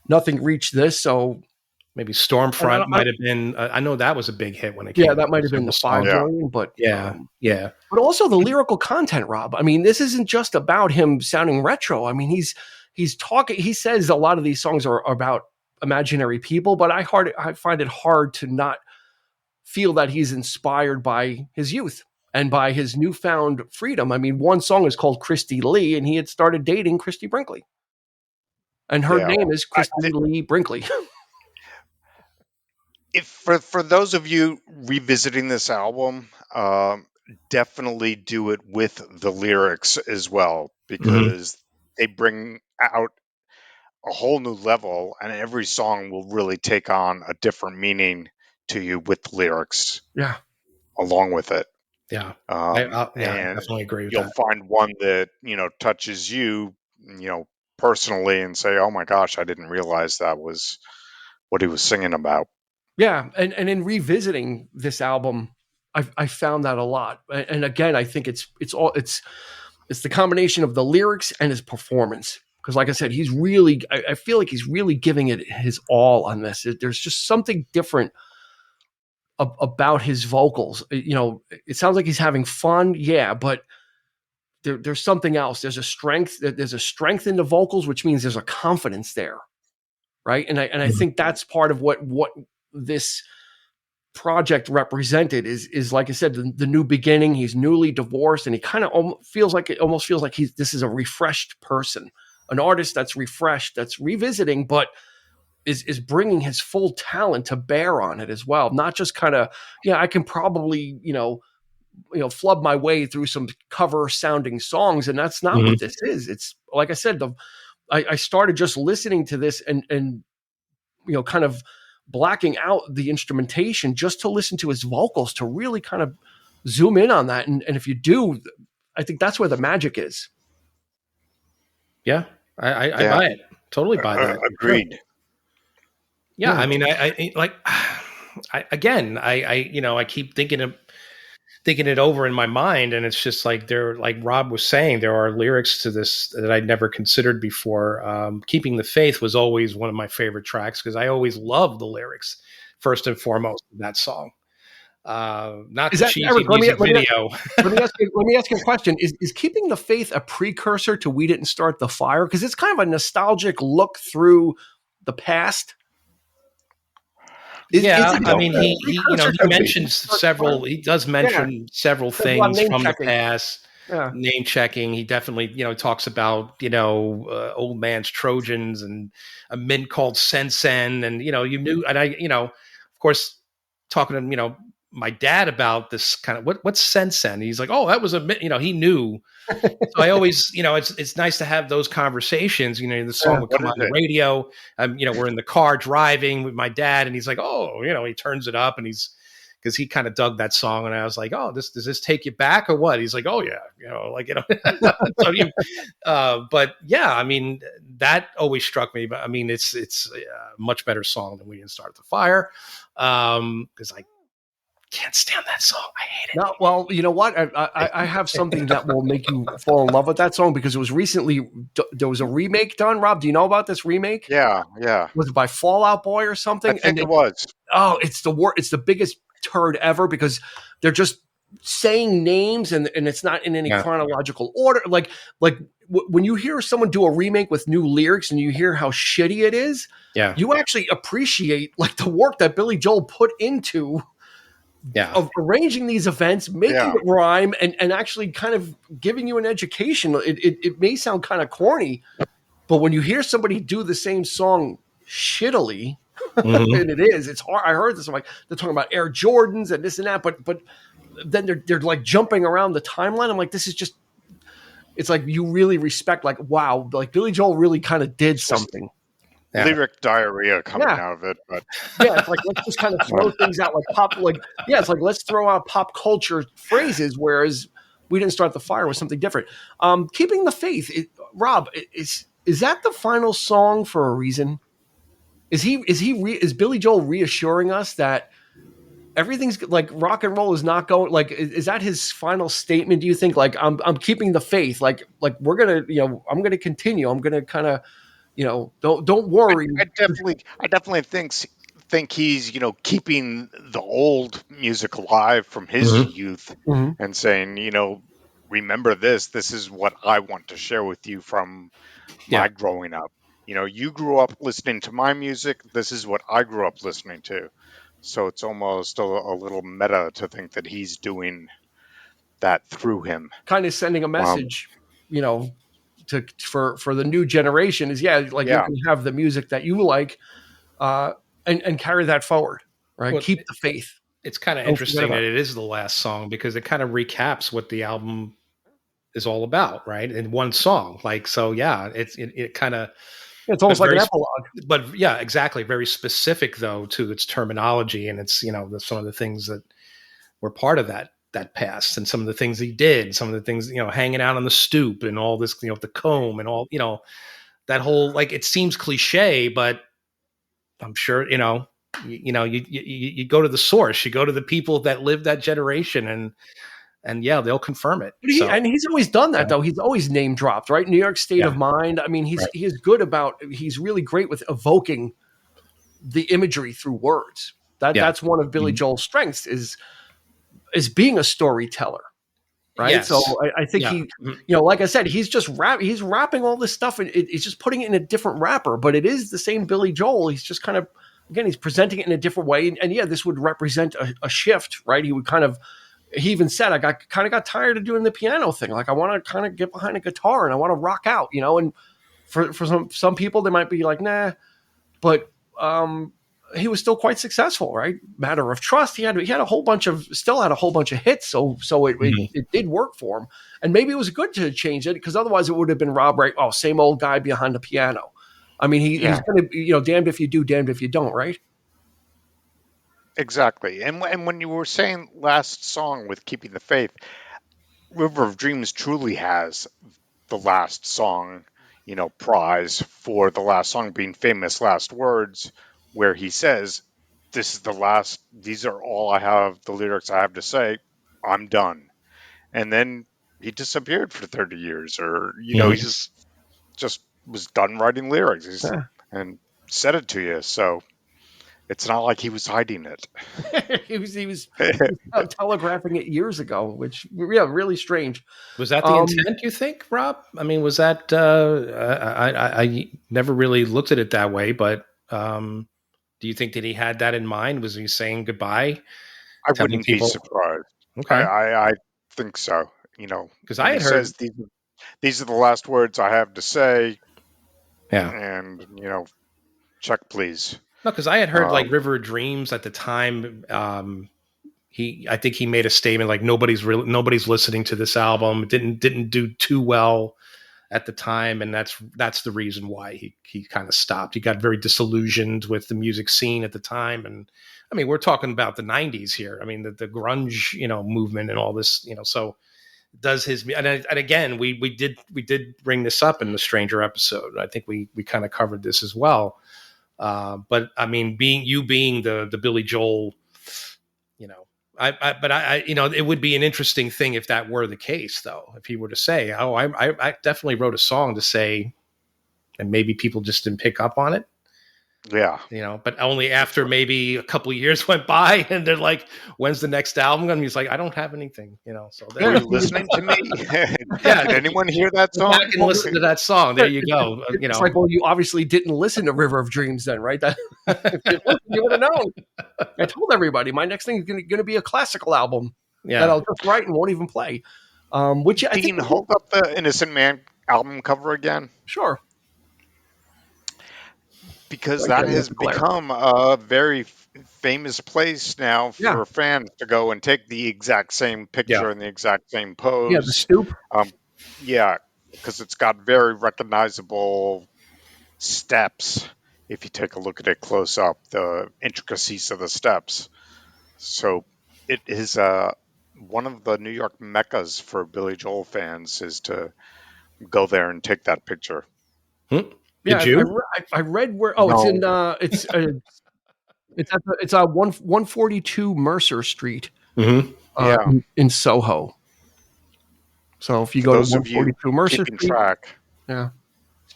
[SPEAKER 1] nothing reached this. So
[SPEAKER 3] maybe Stormfront might have been. I know that was a big hit when it came.
[SPEAKER 1] Yeah, that might have been the 5 million, but but also the lyrical content, Rob. I mean, this isn't just about him sounding retro. I mean, he's talking. He says a lot of these songs are about imaginary people, but I find it hard to not feel that he's inspired by his youth and by his newfound freedom. I mean, one song is called Christy Lee, and he had started dating Christy Brinkley, and her name is Christy Lee Brinkley.
[SPEAKER 4] If for those of you revisiting this album, definitely do it with the lyrics as well, because they bring out a whole new level, and every song will really take on a different meaning to you with the lyrics.
[SPEAKER 1] Yeah,
[SPEAKER 4] along with it.
[SPEAKER 3] Yeah, I definitely agree with that.
[SPEAKER 4] You'll find one that touches you, personally, and say, "Oh my gosh, I didn't realize that was what he was singing about."
[SPEAKER 1] Yeah, and in revisiting this album, I found that a lot. And again, I think it's the combination of the lyrics and his performance. Because like I said, he's really, I feel like he's really giving it his all on this. There's just something different about his vocals. It sounds like he's having fun, but there's something else. There's a strength in the vocals, which means there's a confidence there, right? And I think that's part of what this project represented is like I said, the new beginning. He's newly divorced, and he kind of almost feels like this is a refreshed person, an artist that's refreshed, that's revisiting, but is bringing his full talent to bear on it as well. Not just kind of, I can probably, flub my way through some cover sounding songs. And that's not what this is. It's like I said, I started just listening to this and kind of blacking out the instrumentation just to listen to his vocals, to really kind of zoom in on that. And if you do, I think that's where the magic is.
[SPEAKER 3] Yeah. I buy it. Totally buy that.
[SPEAKER 4] Agreed.
[SPEAKER 3] Yeah. I mean, I keep thinking it over in my mind, and it's just like like Rob was saying, there are lyrics to this that I'd never considered before. Keeping the Faith was always one of my favorite tracks because I always loved the lyrics first and foremost of that song. Not the cheesy music video.
[SPEAKER 1] Let me ask you a question. Is Keeping the Faith a precursor to We Didn't Start the Fire? Because it's kind of a nostalgic look through the past.
[SPEAKER 3] He mentions several. He does mention several things from the past. Yeah. Name checking. He definitely, talks about, old man's Trojans and a mint called Sensen, and you knew, and I, of course, talking to my dad about this kind of what's Sensen. He's like, oh, that was he knew. So I always, it's nice to have those conversations. The song would come on the radio. We're in the car driving with my dad, and he's like, oh, he turns it up, and because he kind of dug that song, and I was like, oh, does this take you back or what? He's like, oh yeah, but yeah, I mean, that always struck me. But I mean, it's a much better song than We Didn't Start the Fire, because I can't stand that song. I hate it.
[SPEAKER 1] No, well, you know what? I have something that will make you fall in love with that song, because it was recently, there was a remake done. Rob, do you know about this remake?
[SPEAKER 4] Yeah.
[SPEAKER 1] Was it by Fall Out Boy or something?
[SPEAKER 4] I think it was.
[SPEAKER 1] Oh, it's the biggest turd ever, because they're just saying names and it's not in any chronological order. Like when you hear someone do a remake with new lyrics and you hear how shitty it is, you actually appreciate like the work that Billy Joel put into of arranging these events, making it rhyme, and actually kind of giving you an education. It may sound kind of corny, but when you hear somebody do the same song shittily, and it's hard. I heard this. I'm like, they're talking about Air Jordans and this and that, but then they're like jumping around the timeline. I'm like, this is just. It's like you really respect, like, wow, like Billy Joel really kind of did something.
[SPEAKER 4] Lyric diarrhea coming out of it, but
[SPEAKER 1] it's like, let's just kind of throw things out like pop, it's like let's throw out pop culture phrases, whereas We Didn't Start the Fire was something different. Keeping the Faith, Rob, is that the final song for a reason? is Billy Joel reassuring us that everything's like rock and roll is not going like is that his final statement? Do you think like I'm keeping the faith, like we're gonna I'm gonna continue, I'm gonna kind of don't worry.
[SPEAKER 4] I definitely think he's keeping the old music alive from his youth, and saying remember this is what I want to share with you from my growing up. You grew up listening to my music. This is what I grew up listening to. So it's almost a little meta to think that he's doing that through him.
[SPEAKER 1] Kind of sending a message, for the new generation is you can have the music that you like, and carry that forward, right? Well, keep the faith.
[SPEAKER 3] It's kind of interesting that it is the last song because it kind of recaps what the album is all about, right? In one song. Like, so yeah, it kind of,
[SPEAKER 1] it's almost like an epilogue.
[SPEAKER 3] But yeah, exactly. Very specific though to its terminology, and it's some of the things that were part of that past, and some of the things he did, some of the things hanging out on the stoop and all this, the comb and all that whole, like, it seems cliche, but I'm sure you go to the source, you go to the people that lived that generation, and yeah, they'll confirm it.
[SPEAKER 1] And he's always done that though. He's always name dropped, right? New York State of Mind. I mean, he is good about. He's really great with evoking the imagery through words. That's one of Billy Joel's strengths is being a storyteller, right? Yes. So I think he, like I said, he's just he's rapping all this stuff, and he's just putting it in a different wrapper. But it is the same Billy Joel. He's just kind of he's presenting it in a different way, and this would represent a shift, right? He would kind of. He even said, I got tired of doing the piano thing. Like, I want to kind of get behind a guitar and I want to rock out, and for some people, they might be like, nah, but he was still quite successful, right? Matter of Trust. He had a whole bunch of hits. So it did work for him. And maybe it was good to change it because otherwise it would have been Rob, right? Oh, same old guy behind the piano. I mean, he's going to, damned if you do, damned if you don't, right?
[SPEAKER 4] Exactly. And when you were saying last song with Keeping the Faith, River of Dreams truly has the last song, prize for the last song being Famous Last Words, where he says, these are all I have, the lyrics I have to say, I'm done. And then he disappeared for 30 years or, he just was done writing lyrics and said it to you. So it's not like he was hiding it.
[SPEAKER 1] he was telegraphing it years ago, which really strange.
[SPEAKER 3] Was that the intent, you think, Rob? I mean, was that I never really looked at it that way, but do you think that he had that in mind? Was he saying goodbye?
[SPEAKER 4] I wouldn't be surprised. Okay. I think so.
[SPEAKER 3] Because I had heard
[SPEAKER 4] these are the last words I have to say.
[SPEAKER 3] Yeah.
[SPEAKER 4] And, check please.
[SPEAKER 3] No, because I had heard like River of Dreams at the time. I think he made a statement like nobody's listening to this album. It didn't do too well at the time, and that's the reason why he kind of stopped. He got very disillusioned with the music scene at the time, and I mean we're talking about the 90s here. I mean the grunge movement and all this So does his and again we did bring this up in the Stranger episode. I think we kind of covered this as well. But I mean, being the Billy Joel, it would be an interesting thing if that were the case, though. If he were to say, "Oh, I definitely wrote a song to say," and maybe people just didn't pick up on it.
[SPEAKER 4] Yeah.
[SPEAKER 3] But only after maybe a couple of years went by and they're like, when's the next album? And he's like, I don't have anything, so.
[SPEAKER 4] Are you listening to me? Did anyone hear that song?
[SPEAKER 3] Back and listen to that song. There you go.
[SPEAKER 1] It's like, well, you obviously didn't listen to River of Dreams then, right? You would have known. I told everybody my next thing is going to be a classical album that I'll just write and won't even play. Which I think
[SPEAKER 4] hold up the Innocent Man album cover again.
[SPEAKER 1] Sure.
[SPEAKER 4] Because that has become a very famous place now for fans to go and take the exact same picture and the exact same pose.
[SPEAKER 1] Yeah, the stoop.
[SPEAKER 4] Because it's got very recognizable steps. If you take a look at it close up, the intricacies of the steps. So it is one of the New York meccas for Billy Joel fans is to go there and take that picture.
[SPEAKER 1] Yeah,
[SPEAKER 3] Did you?
[SPEAKER 1] I read where. Oh, no. It's 142 Mercer Street.
[SPEAKER 3] Mm-hmm.
[SPEAKER 1] In Soho. So if you go to 142 Mercer Street,
[SPEAKER 4] track.
[SPEAKER 1] Yeah.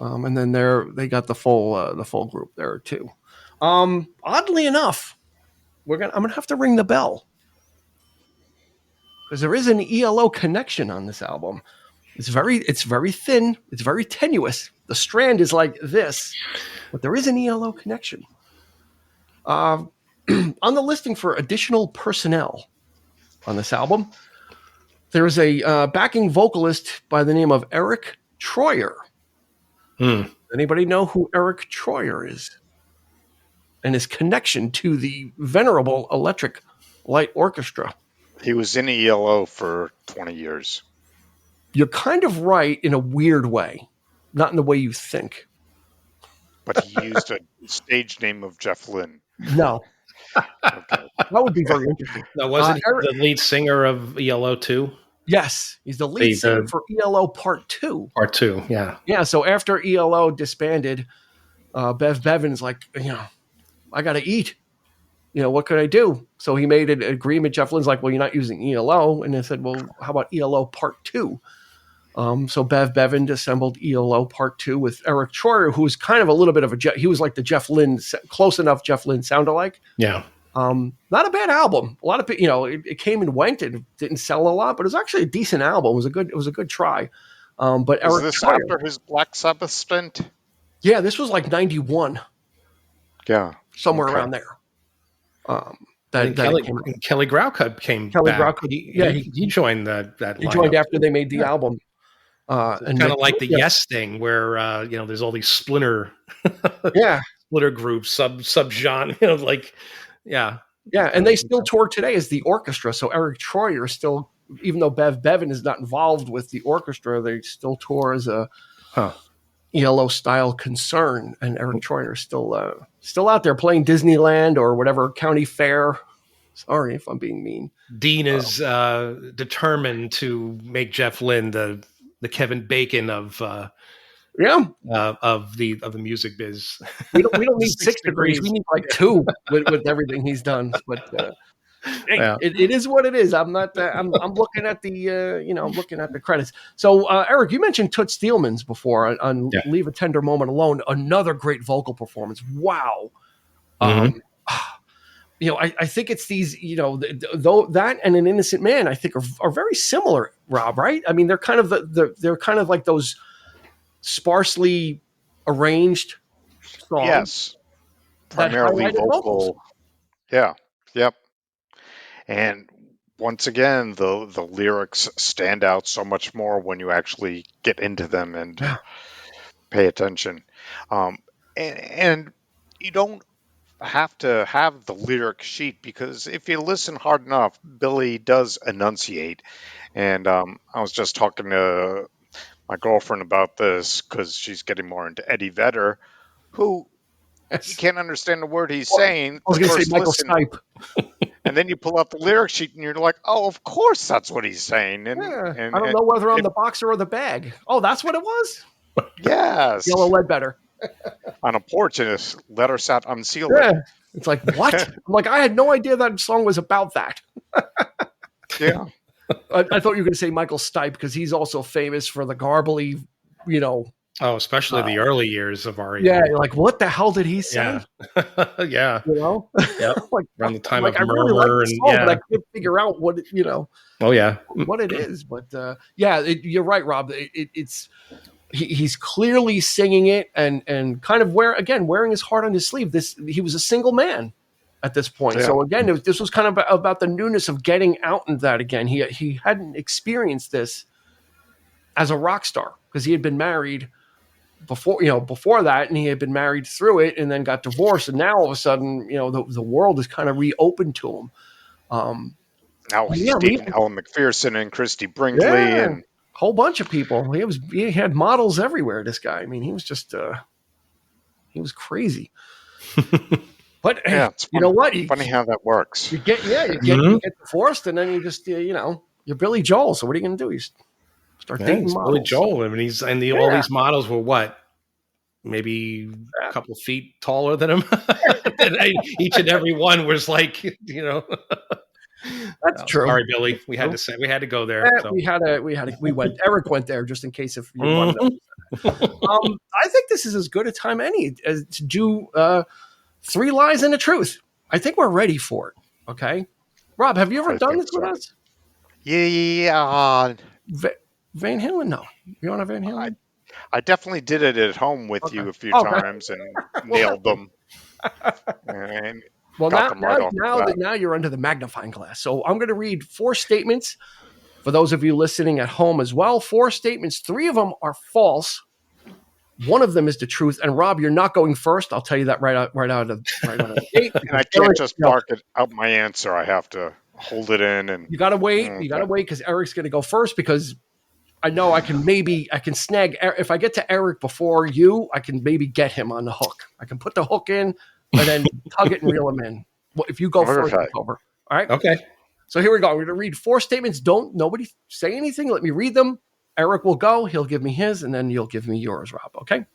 [SPEAKER 1] And then they got the full group there too. Oddly enough, I'm gonna have to ring the bell because there is an ELO connection on this album. It's very thin. It's very tenuous. The strand is like this, but there is an ELO connection. On the listing for additional personnel on this album, there is a backing vocalist by the name of Eric Troyer. Anybody know who Eric Troyer is? And his connection to the venerable Electric Light Orchestra.
[SPEAKER 4] He was in ELO for 20 years.
[SPEAKER 1] You're kind of right in a weird way, not in the way you think.
[SPEAKER 4] But he used a stage name of Jeff Lynne.
[SPEAKER 1] No. Okay. That would be very interesting.
[SPEAKER 3] Now, wasn't he the lead singer of ELO too?
[SPEAKER 1] Yes, he's the lead singer for ELO Part 2.
[SPEAKER 3] Part 2, yeah.
[SPEAKER 1] Yeah, so after ELO disbanded, Bev Bevan's like, I got to eat. What could I do? So he made an agreement. Jeff Lynne's like, well, you're not using ELO. And they said, well, how about ELO Part 2? So Bev Bevan assembled ELO Part 2 with Eric Troyer, who was kind of a little bit of he was like the Jeff Lynne, close enough Jeff Lynne sound alike.
[SPEAKER 3] Yeah.
[SPEAKER 1] Not a bad album. A lot of people, it came and went. It didn't sell a lot, but it was actually a decent album. It was a good try. But
[SPEAKER 4] Eric this Troyer, after his Black Sabbath stint?
[SPEAKER 1] Yeah, this was like 91.
[SPEAKER 4] Yeah.
[SPEAKER 1] Somewhere around there.
[SPEAKER 3] Kelly Graucup came back. He joined that
[SPEAKER 1] He joined after they made the album.
[SPEAKER 3] And kind of like the Yes thing, where there's all these splinter groups, sub genre, and they still tour today as the orchestra. So Eric Troyer still, even though Bev Bevan is not involved with the orchestra, they still tour as a ELO style concern, and Eric Troyer is still out there playing Disneyland or whatever county fair. Sorry if I'm being mean. Dean is determined to make Jeff Lynne the Kevin Bacon of the music biz.
[SPEAKER 1] We don't need 6 degrees. We need like 2 with everything he's done. But it is what it is. I'm not. I'm looking at the I'm looking at the credits. So Eric, you mentioned Toots Thielemans before on "Leave a Tender Moment Alone." Another great vocal performance. Wow.
[SPEAKER 3] Mm-hmm.
[SPEAKER 1] I think it's these, though that and An Innocent Man, I think are very similar, Rob, right? I mean, they're kind of they're kind of like those sparsely arranged songs.
[SPEAKER 4] Yes. Primarily vocal. Vocals. Yeah. Yep. And once again, the lyrics stand out so much more when you actually get into them and pay attention. And you don't have to have the lyric sheet, because if you listen hard enough, Billy does enunciate. And I was just talking to my girlfriend about this because she's getting more into Eddie Vedder, who you can't understand the word he's saying.
[SPEAKER 1] I was going to say Michael Stipe.
[SPEAKER 4] And then you pull out the lyric sheet and you're like, oh, of course that's what he's saying. And
[SPEAKER 1] I don't know whether on the boxer or the bag. Oh, that's what it was?
[SPEAKER 4] Yes.
[SPEAKER 1] Yellow Ledbetter.
[SPEAKER 4] On a porch and his letter sat unsealed.
[SPEAKER 1] Yeah. It's like, what? I'm like, I had no idea that song was about that.
[SPEAKER 4] Yeah.
[SPEAKER 1] I thought you were going to say Michael Stipe, because he's also famous for the garbly,
[SPEAKER 3] Oh, especially the early years of REM.
[SPEAKER 1] Yeah, you're like, what the hell did he say?
[SPEAKER 3] Yeah. Yep.
[SPEAKER 1] Like,
[SPEAKER 3] around the time of
[SPEAKER 1] I
[SPEAKER 3] Murmur,
[SPEAKER 1] really like the song,
[SPEAKER 3] and
[SPEAKER 1] but I couldn't figure out what
[SPEAKER 3] Oh yeah,
[SPEAKER 1] what it is. But you're right, Rob. It's he's clearly singing it and kind of wearing his heart on his sleeve. He was a single man at this point.
[SPEAKER 4] Yeah.
[SPEAKER 1] So again, this was kind of about the newness of getting out into that again. He hadn't experienced this as a rock star because he had been married before that, and he had been married through it and then got divorced. And now all of a sudden, the world is kind of reopened to him.
[SPEAKER 4] Now he's dating Ellen McPherson and Christy Brinkley and
[SPEAKER 1] a whole bunch of people. He had models everywhere. This guy, I mean, he was just he was crazy. But
[SPEAKER 4] it's
[SPEAKER 1] you know what?
[SPEAKER 4] Funny how that works.
[SPEAKER 1] You get divorced, and then you just you're Billy Joel. So what are you going to do? You start dating models.
[SPEAKER 3] Billy Joel. I mean, all these models were what, maybe a couple of feet taller than him. And each and every one was like,
[SPEAKER 1] That's true.
[SPEAKER 3] Sorry, Billy. We had to go there. So.
[SPEAKER 1] Eric went there just in case if you wanted to. I think this is as good a time as to do 3 lies and a truth. I think we're ready for it. Okay. Rob, have you ever done this with us?
[SPEAKER 4] Yeah.
[SPEAKER 1] Van Halen? No. You want a Van Halen?
[SPEAKER 4] I definitely did it at home with you a few times and nailed them. And
[SPEAKER 1] now you're under the magnifying glass. So I'm going to read 4 statements for those of you listening at home as well. 4 statements. 3 of them are false. 1 of them is the truth. And Rob, you're not going first. I'll tell you that right out of the gate.
[SPEAKER 4] And I can't just bark it out my answer. I have to hold it in. And
[SPEAKER 1] you got to wait. You got to wait because Eric's going to go first because I know I can snag. If I get to Eric before you, I can maybe get him on the hook. I can put the hook in and then tug it and reel him in. If you go first, it's over. All right.
[SPEAKER 3] Okay.
[SPEAKER 1] So here we go. We're going to read 4 statements. Nobody say anything. Let me read them. Eric will go. He'll give me his, and then you'll give me yours, Rob. Okay.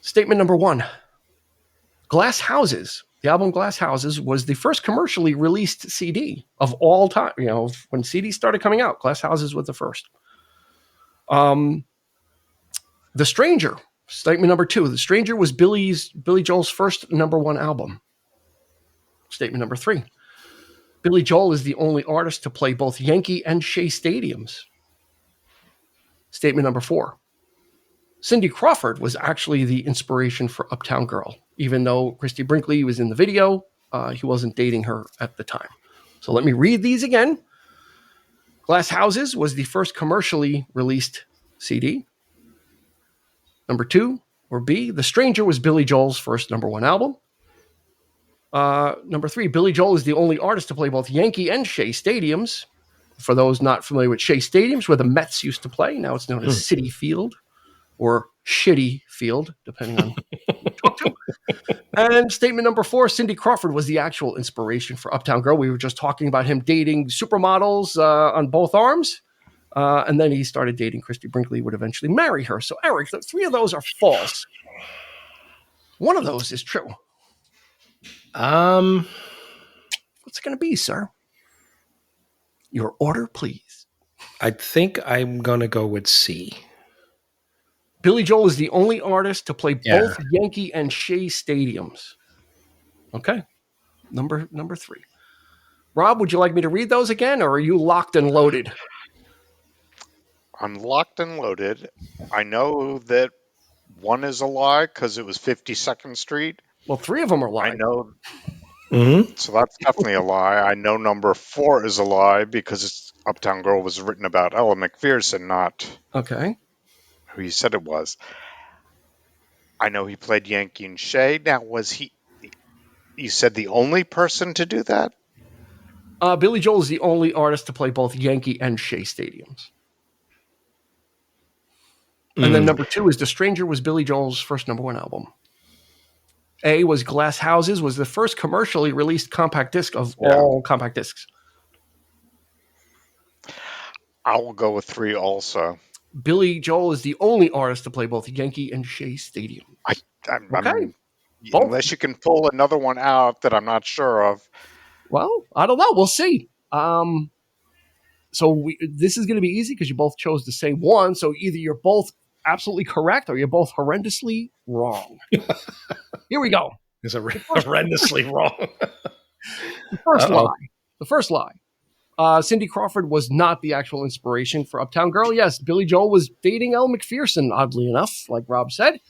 [SPEAKER 1] Statement number 1. Glass Houses. The album Glass Houses was the first commercially released CD of all time. When CDs started coming out, Glass Houses was the first. The Stranger. Statement number 2. The Stranger was Billy Joel's first number 1 album. Statement number 3. Billy Joel is the only artist to play both Yankee and Shea Stadiums. Statement number 4. Cindy Crawford was actually the inspiration for Uptown Girl. Even though Christy Brinkley was in the video, he wasn't dating her at the time. So let me read these again. Glass Houses was the first commercially released CD. Number 2, or B, The Stranger was Billy Joel's first number 1 album. Number 3, Billy Joel is the only artist to play both Yankee and Shea Stadiums. For those not familiar with Shea Stadiums, where the Mets used to play, now it's known as Citi Field or Shitty Field, depending on who you talk to. And statement number 4, Cindy Crawford was the actual inspiration for Uptown Girl. We were just talking about him dating supermodels on both arms. And then he started dating Christy Brinkley, would eventually marry her. So, Eric, 3 of those are false. 1 of those is true. What's it going to be, sir? Your order, please.
[SPEAKER 3] I think I'm going to go with C.
[SPEAKER 1] Billy Joel is the only artist to play both Yankee and Shea Stadiums. Okay. Number 3. Rob, would you like me to read those again, or are you locked and loaded?
[SPEAKER 4] I'm locked and loaded. I know that 1 is a lie because it was 52nd Street.
[SPEAKER 1] Well, 3 of them are lies.
[SPEAKER 4] I know. Mm-hmm. So that's definitely a lie. I know number 4 is a lie because Uptown Girl was written about Ella McPherson, not who you said it was. I know he played Yankee and Shea. Now, was he, you said, the only person to do that?
[SPEAKER 1] Billy Joel is the only artist to play both Yankee and Shea Stadiums. And then number 2 is The Stranger was Billy Joel's first number 1 album. A was Glass Houses was the first commercially released compact disc of all compact discs.
[SPEAKER 4] I will go with 3 also.
[SPEAKER 1] Billy Joel is the only artist to play both Yankee and Shea Stadium.
[SPEAKER 4] Unless you can pull another one out that I'm not sure of.
[SPEAKER 1] Well, I don't know. We'll see. So this is going to be easy because you both chose the same one. So either you're both absolutely correct or you're both horrendously wrong. Here we go.
[SPEAKER 3] It's horrendously wrong.
[SPEAKER 1] The first lie. Cindy Crawford was not the actual inspiration for Uptown Girl. Yes, Billy Joel was dating Elle McPherson, oddly enough, like Rob said.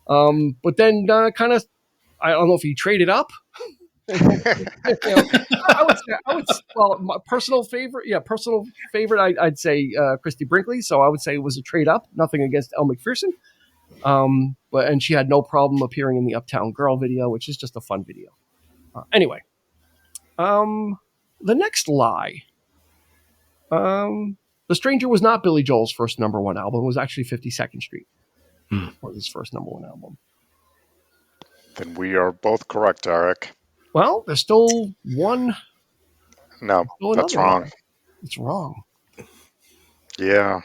[SPEAKER 1] But then I don't know if he traded up. I would say, my personal favorite, I'd say Christy Brinkley. So I would say it was a trade up. Nothing against Elle McPherson. And she had no problem appearing in the Uptown Girl video, which is just a fun video. Anyway, the next lie. The Stranger was not Billy Joel's first number 1 album. It was actually 52nd Street. Was his first number 1 album.
[SPEAKER 4] Then we are both correct, Eric.
[SPEAKER 1] Well, there's still one.
[SPEAKER 4] No, that's wrong.
[SPEAKER 1] It's wrong.
[SPEAKER 4] Yeah.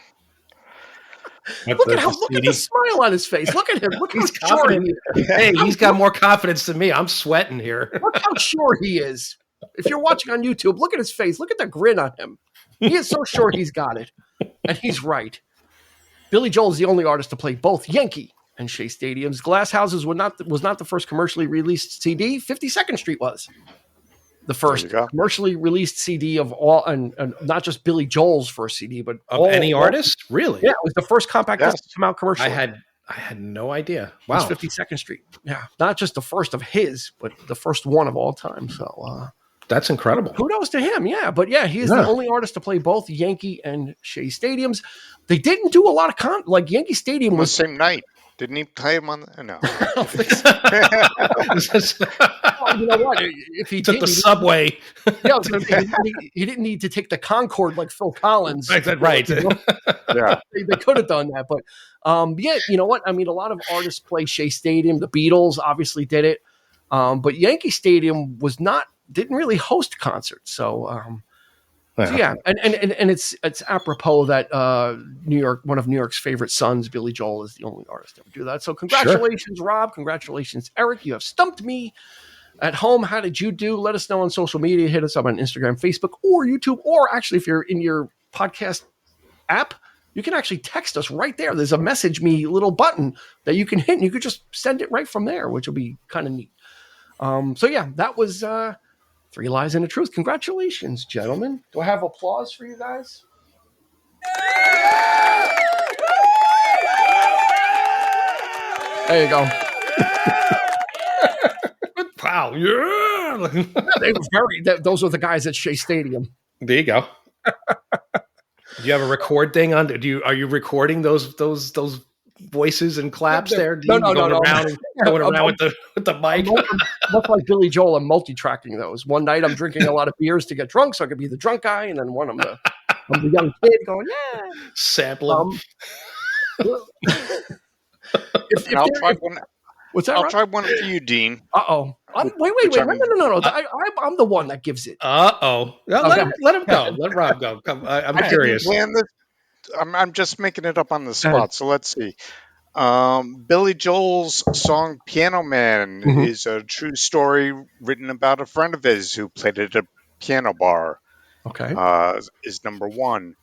[SPEAKER 1] Look at the smile on his face. Look at him. Look
[SPEAKER 3] he's
[SPEAKER 1] how sure
[SPEAKER 3] he is. Hey, he's got more confidence than me. I'm sweating here.
[SPEAKER 1] Look how sure he is. If you're watching on YouTube, look at his face. Look at the grin on him. He is so sure he's got it. And he's right. Billy Joel is the only artist to play both Yankee and Shea Stadium's. Glass Houses was not the first commercially released CD. 52nd Street was the first commercially released CD of all, and not just Billy Joel's first CD, but
[SPEAKER 3] of any artist. Really?
[SPEAKER 1] Yeah, it was the first compact disc to come out commercially.
[SPEAKER 3] I had no idea. Wow,
[SPEAKER 1] it was 52nd Street. Yeah, not just the first of his, but the first one of all time. So
[SPEAKER 3] that's incredible.
[SPEAKER 1] Kudos to him. Yeah, but yeah, he is the only artist to play both Yankee and Shea Stadiums. They didn't do a lot of like Yankee Stadium was
[SPEAKER 4] the same night. Didn't he play him on the... No.
[SPEAKER 1] Well, you know what? If he
[SPEAKER 3] took the subway.
[SPEAKER 1] Yeah, he didn't need to take the Concorde like Phil Collins.
[SPEAKER 3] Right.
[SPEAKER 1] You know? Yeah. They could have done that. But yeah, you know what? I mean, a lot of artists play Shea Stadium. The Beatles obviously did it. But Yankee Stadium didn't really host concerts. So yeah, and it's apropos that one of New York's favorite sons, Billy Joel, is the only artist to ever do that. So congratulations, Rob. Congratulations, Eric. You have stumped me. At home, how did you do? Let us know on social media. Hit us up on Instagram, Facebook, or YouTube. Or actually, if you're in your podcast app, you can actually text us right there. There's a message me little button that you can hit, and you could just send it right from there, which will be kind of neat. So yeah, that was 3 Lies and a Truth. Congratulations, gentlemen. Do I have applause for you guys? There you go.
[SPEAKER 3] Wow. Yeah.
[SPEAKER 1] They were those were the guys at Shea Stadium.
[SPEAKER 3] There you go. Do you have a record thing on? Are you recording those voices and claps there?
[SPEAKER 1] No.
[SPEAKER 3] Going around with the mic.
[SPEAKER 1] Much like Billy Joel, I'm multi-tracking those. One night I'm drinking a lot of beers to get drunk, so I could be the drunk guy, and then one I'm the young kid going, yeah.
[SPEAKER 3] Sampling.
[SPEAKER 4] I'll try one.
[SPEAKER 1] What's that?
[SPEAKER 4] I'll try one for you, Dean.
[SPEAKER 1] Uh-oh. Wait. No. I'm the one that gives it.
[SPEAKER 3] Uh-oh. Let him go. Let Rob go. I'm curious.
[SPEAKER 4] I'm just making it up on the spot, so let's see. Billy Joel's song Piano Man is a true story written about a friend of his who played at a piano bar.
[SPEAKER 1] Okay.
[SPEAKER 4] Is number one.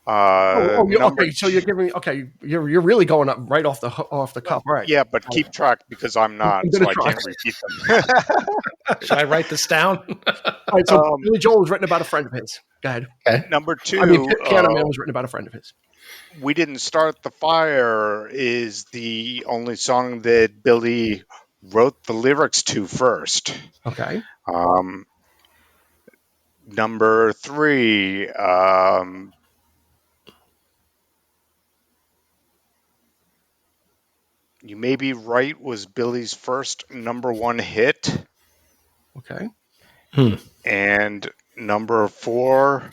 [SPEAKER 1] Okay. So you're giving you're really going up right off the cuff, right?
[SPEAKER 4] Yeah, but keep track because I'm not, so I can't repeat them.
[SPEAKER 3] Should I write this down?
[SPEAKER 1] All right. So Billy Joel was written about a friend of his. Go ahead.
[SPEAKER 4] Okay. Number 2.
[SPEAKER 1] Piano Man was written about a friend of his.
[SPEAKER 4] We Didn't Start the Fire is the only song that Billy wrote the lyrics to first.
[SPEAKER 1] Okay.
[SPEAKER 4] Number 3. You May Be Right was Billy's first number 1 hit.
[SPEAKER 1] Okay.
[SPEAKER 4] And number 4,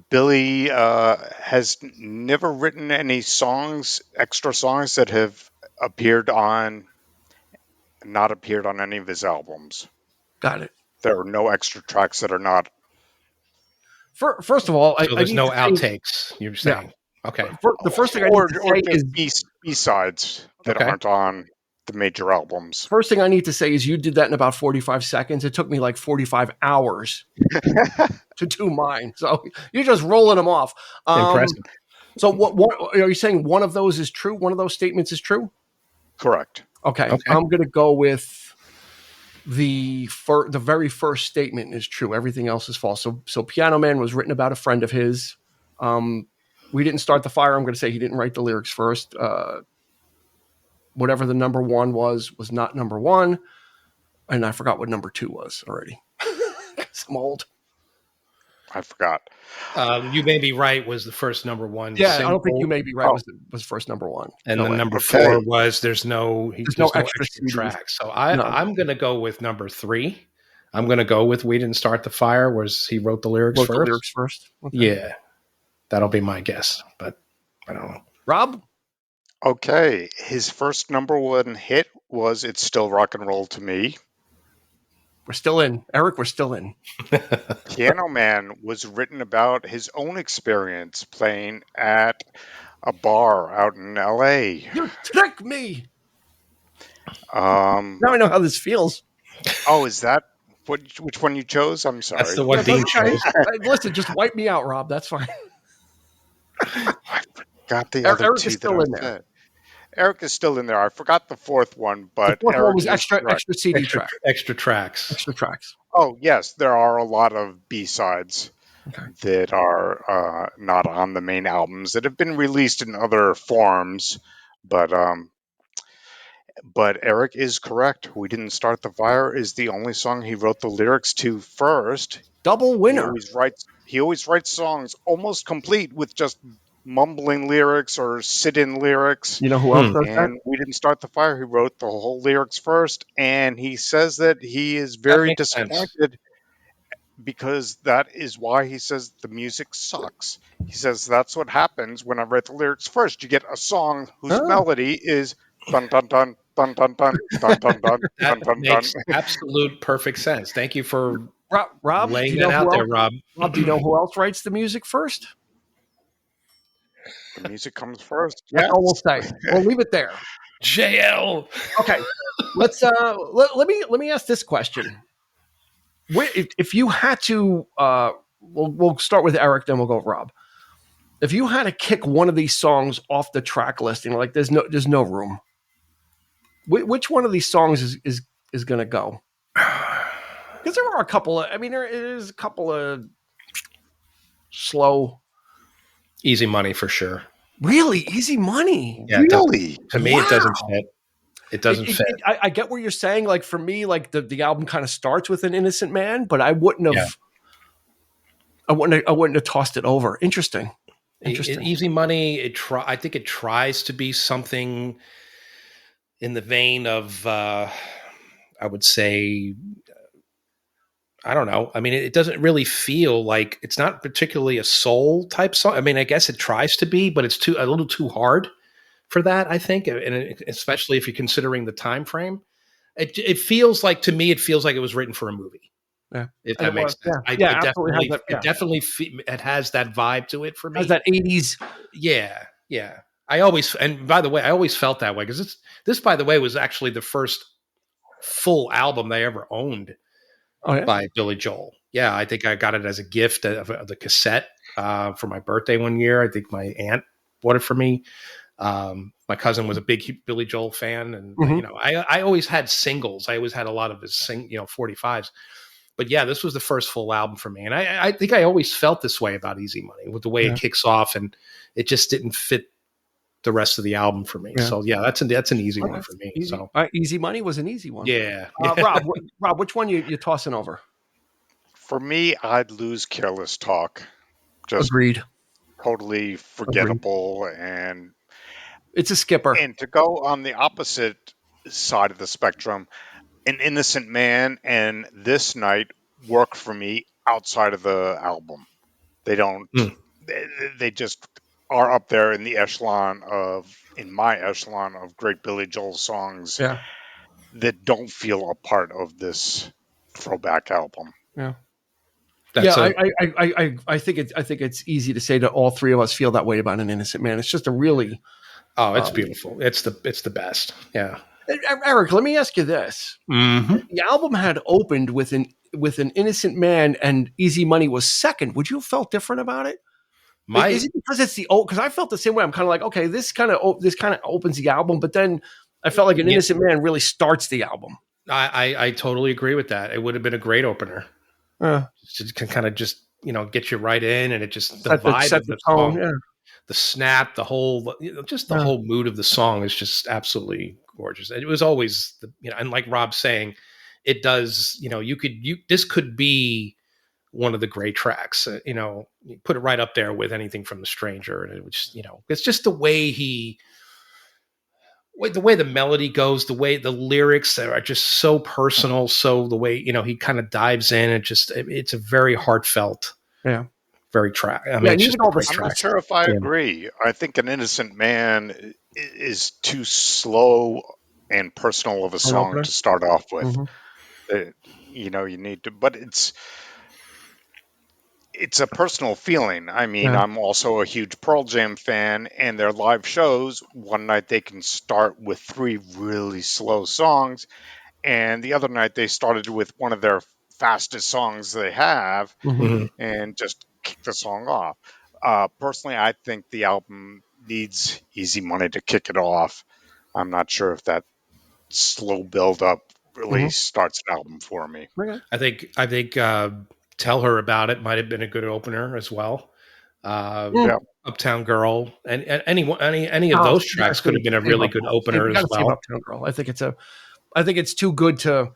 [SPEAKER 4] Billy has never written any extra songs that have not appeared on any of his albums.
[SPEAKER 1] Got it.
[SPEAKER 4] There are no extra tracks that are not.
[SPEAKER 1] First of all,
[SPEAKER 3] there's no outtakes. You're saying. Yeah. Okay.
[SPEAKER 1] The first thing I need to say is
[SPEAKER 4] B-sides that aren't on the major albums.
[SPEAKER 1] First thing I need to say is you did that in about 45 seconds. It took me like 45 hours to do mine. So you're just rolling them off.
[SPEAKER 3] Impressive.
[SPEAKER 1] So what are you saying? One of those is true? One of those statements is true?
[SPEAKER 4] Correct.
[SPEAKER 1] Okay. I'm going to go with the very first statement is true. Everything else is false. So Piano Man was written about a friend of his. We Didn't Start the Fire. I'm going to say he didn't write the lyrics first. Whatever the number 1 was not number 1. And I forgot what number 2 was already. Because I'm old.
[SPEAKER 4] I forgot.
[SPEAKER 3] You May Be Right was the first number 1.
[SPEAKER 1] Yeah,
[SPEAKER 3] single.
[SPEAKER 1] I don't think You May Be Right was first number 1.
[SPEAKER 3] And then number 4 was there's no extra track. So I'm going to go with number 3. I'm going to go with We Didn't Start the Fire, where he wrote the lyrics first.
[SPEAKER 1] Okay.
[SPEAKER 3] Yeah. That'll be my guess, but I don't know.
[SPEAKER 1] Rob?
[SPEAKER 4] Okay. His first number 1 hit was It's Still Rock and Roll to Me.
[SPEAKER 1] We're still in. Eric, we're still in.
[SPEAKER 4] Piano Man was written about his own experience playing at a bar out in L.A.
[SPEAKER 1] You trick me.
[SPEAKER 4] Now
[SPEAKER 1] I know how this feels.
[SPEAKER 4] Oh, is that which one you chose? I'm sorry.
[SPEAKER 3] That's the one Dean chose.
[SPEAKER 1] Listen, just wipe me out, Rob. That's fine.
[SPEAKER 4] I forgot the other
[SPEAKER 1] Eric
[SPEAKER 4] two
[SPEAKER 1] is still in there.
[SPEAKER 4] said. Eric is still in there. I forgot the fourth one, but
[SPEAKER 1] the fourth
[SPEAKER 4] Eric
[SPEAKER 1] one was extra CD
[SPEAKER 3] extra,
[SPEAKER 1] track.
[SPEAKER 3] Extra tracks.
[SPEAKER 1] Extra tracks.
[SPEAKER 4] Oh, yes. There are a lot of B-sides that are not on the main albums that have been released in other forms, but Eric is correct. We Didn't Start the Fire is the only song he wrote the lyrics to first.
[SPEAKER 1] Double winner.
[SPEAKER 4] He always writes songs almost complete with just mumbling lyrics or sit-in lyrics.
[SPEAKER 1] You know who else does that?
[SPEAKER 4] And We Didn't Start the Fire, he wrote the whole lyrics first, and he says that he is very disappointed because that is why he says the music sucks. He says that's what happens when I write the lyrics first. You get a song whose melody is dun dun dun dun dun dun dun dun dun
[SPEAKER 3] that
[SPEAKER 4] dun
[SPEAKER 3] makes
[SPEAKER 4] dun.
[SPEAKER 3] absolute perfect sense. Thank you for
[SPEAKER 1] Rob,
[SPEAKER 3] laying that out there, Rob.
[SPEAKER 1] Rob, do you know who else writes the music first?
[SPEAKER 4] The music comes first.
[SPEAKER 1] That's all we'll say. We'll leave it there.
[SPEAKER 3] JL.
[SPEAKER 1] Okay, let's let me ask this question. If you had to, we'll start with Eric, then we'll go with Rob. If you had to kick one of these songs off the track list, like there's no room, which one of these songs is going to go? Because there are a couple of, there is a couple of slow.
[SPEAKER 3] Easy Money for sure.
[SPEAKER 1] Really? Easy Money?
[SPEAKER 3] Yeah,
[SPEAKER 4] really?
[SPEAKER 3] To me, it doesn't fit. It doesn't fit.
[SPEAKER 1] I get what you're saying. Like for me, like the album kind of starts with An Innocent Man, but I wouldn't have. I wouldn't have tossed it over. Interesting.
[SPEAKER 3] Easy Money. I think it tries to be something in the vein of, I would say, I don't know. It doesn't really feel like, it's not particularly a soul type song. I guess it tries to be, but it's a little too hard for that, I think, and especially if you're considering the time frame. It feels like, to me, it was written for a movie.
[SPEAKER 1] Yeah,
[SPEAKER 3] if that makes sense. It definitely it has that vibe to it for me.
[SPEAKER 1] Has that 80s.
[SPEAKER 3] Yeah. And by the way, I always felt that way because this, by the way, was actually the first full album they ever owned by Billy Joel. Yeah, I think I got it as a gift of the cassette for my birthday one year. I think my aunt bought it for me. My cousin was a big Billy Joel fan, and I always had singles. I always had a lot of his 45s. But yeah, this was the first full album for me, and I think I always felt this way about Easy Money with the way it kicks off, and it just didn't fit the rest of the album for me. So yeah, that's an easy one for me.
[SPEAKER 1] Easy.
[SPEAKER 3] So
[SPEAKER 1] Easy Money was an easy one.
[SPEAKER 3] Yeah.
[SPEAKER 1] Rob, which one you tossing over?
[SPEAKER 4] For me, I'd lose Careless Talk. Just
[SPEAKER 1] agreed.
[SPEAKER 4] Totally forgettable, and
[SPEAKER 1] it's a skipper.
[SPEAKER 4] And to go on the opposite side of the spectrum, An Innocent Man and This Night work for me outside of the album. They don't. They just are up there in the my echelon of great Billy Joel songs that don't feel a part of this throwback album.
[SPEAKER 1] Yeah. I think it's easy to say that all three of us feel that way about An Innocent Man. It's just a really
[SPEAKER 3] it's beautiful. It's the best. Yeah.
[SPEAKER 1] Eric, let me ask you this: the album had opened with an Innocent Man, and Easy Money was second. Would you have felt different about it? Is it because it's the old? Because I felt the same way. I'm kind of like, okay, this kind of opens the album, but then I felt like An Innocent Man really starts the album.
[SPEAKER 3] I totally agree with that. It would have been a great opener. To kind of just get you right in, and it just the vibe of the song, the snap, the whole the whole mood of the song is just absolutely gorgeous. And it was always and like Rob's saying, it does. This could be one of the great tracks. You put it right up there with anything from The Stranger, and it was it's just the way the melody goes, the way the lyrics are just so personal. So the way, he kind of dives in and it's a very heartfelt, very track. I'm not
[SPEAKER 4] sure if I agree. I think An Innocent Man is too slow and personal of a song to start off with. you need to, but it's a personal feeling. I mean, yeah. I'm also a huge Pearl Jam fan, and their live shows, one night they can start with 3 really slow songs, and the other night they started with one of their fastest songs they have, and just kick the song off. Personally, I think the album needs Easy Money to kick it off. I'm not sure if that slow build up really starts an album for me.
[SPEAKER 3] I think Tell Her About It might have been a good opener as well. Uptown Girl, and any of those tracks could have been a really good opener as well.
[SPEAKER 1] Uptown Girl. I think it's too good to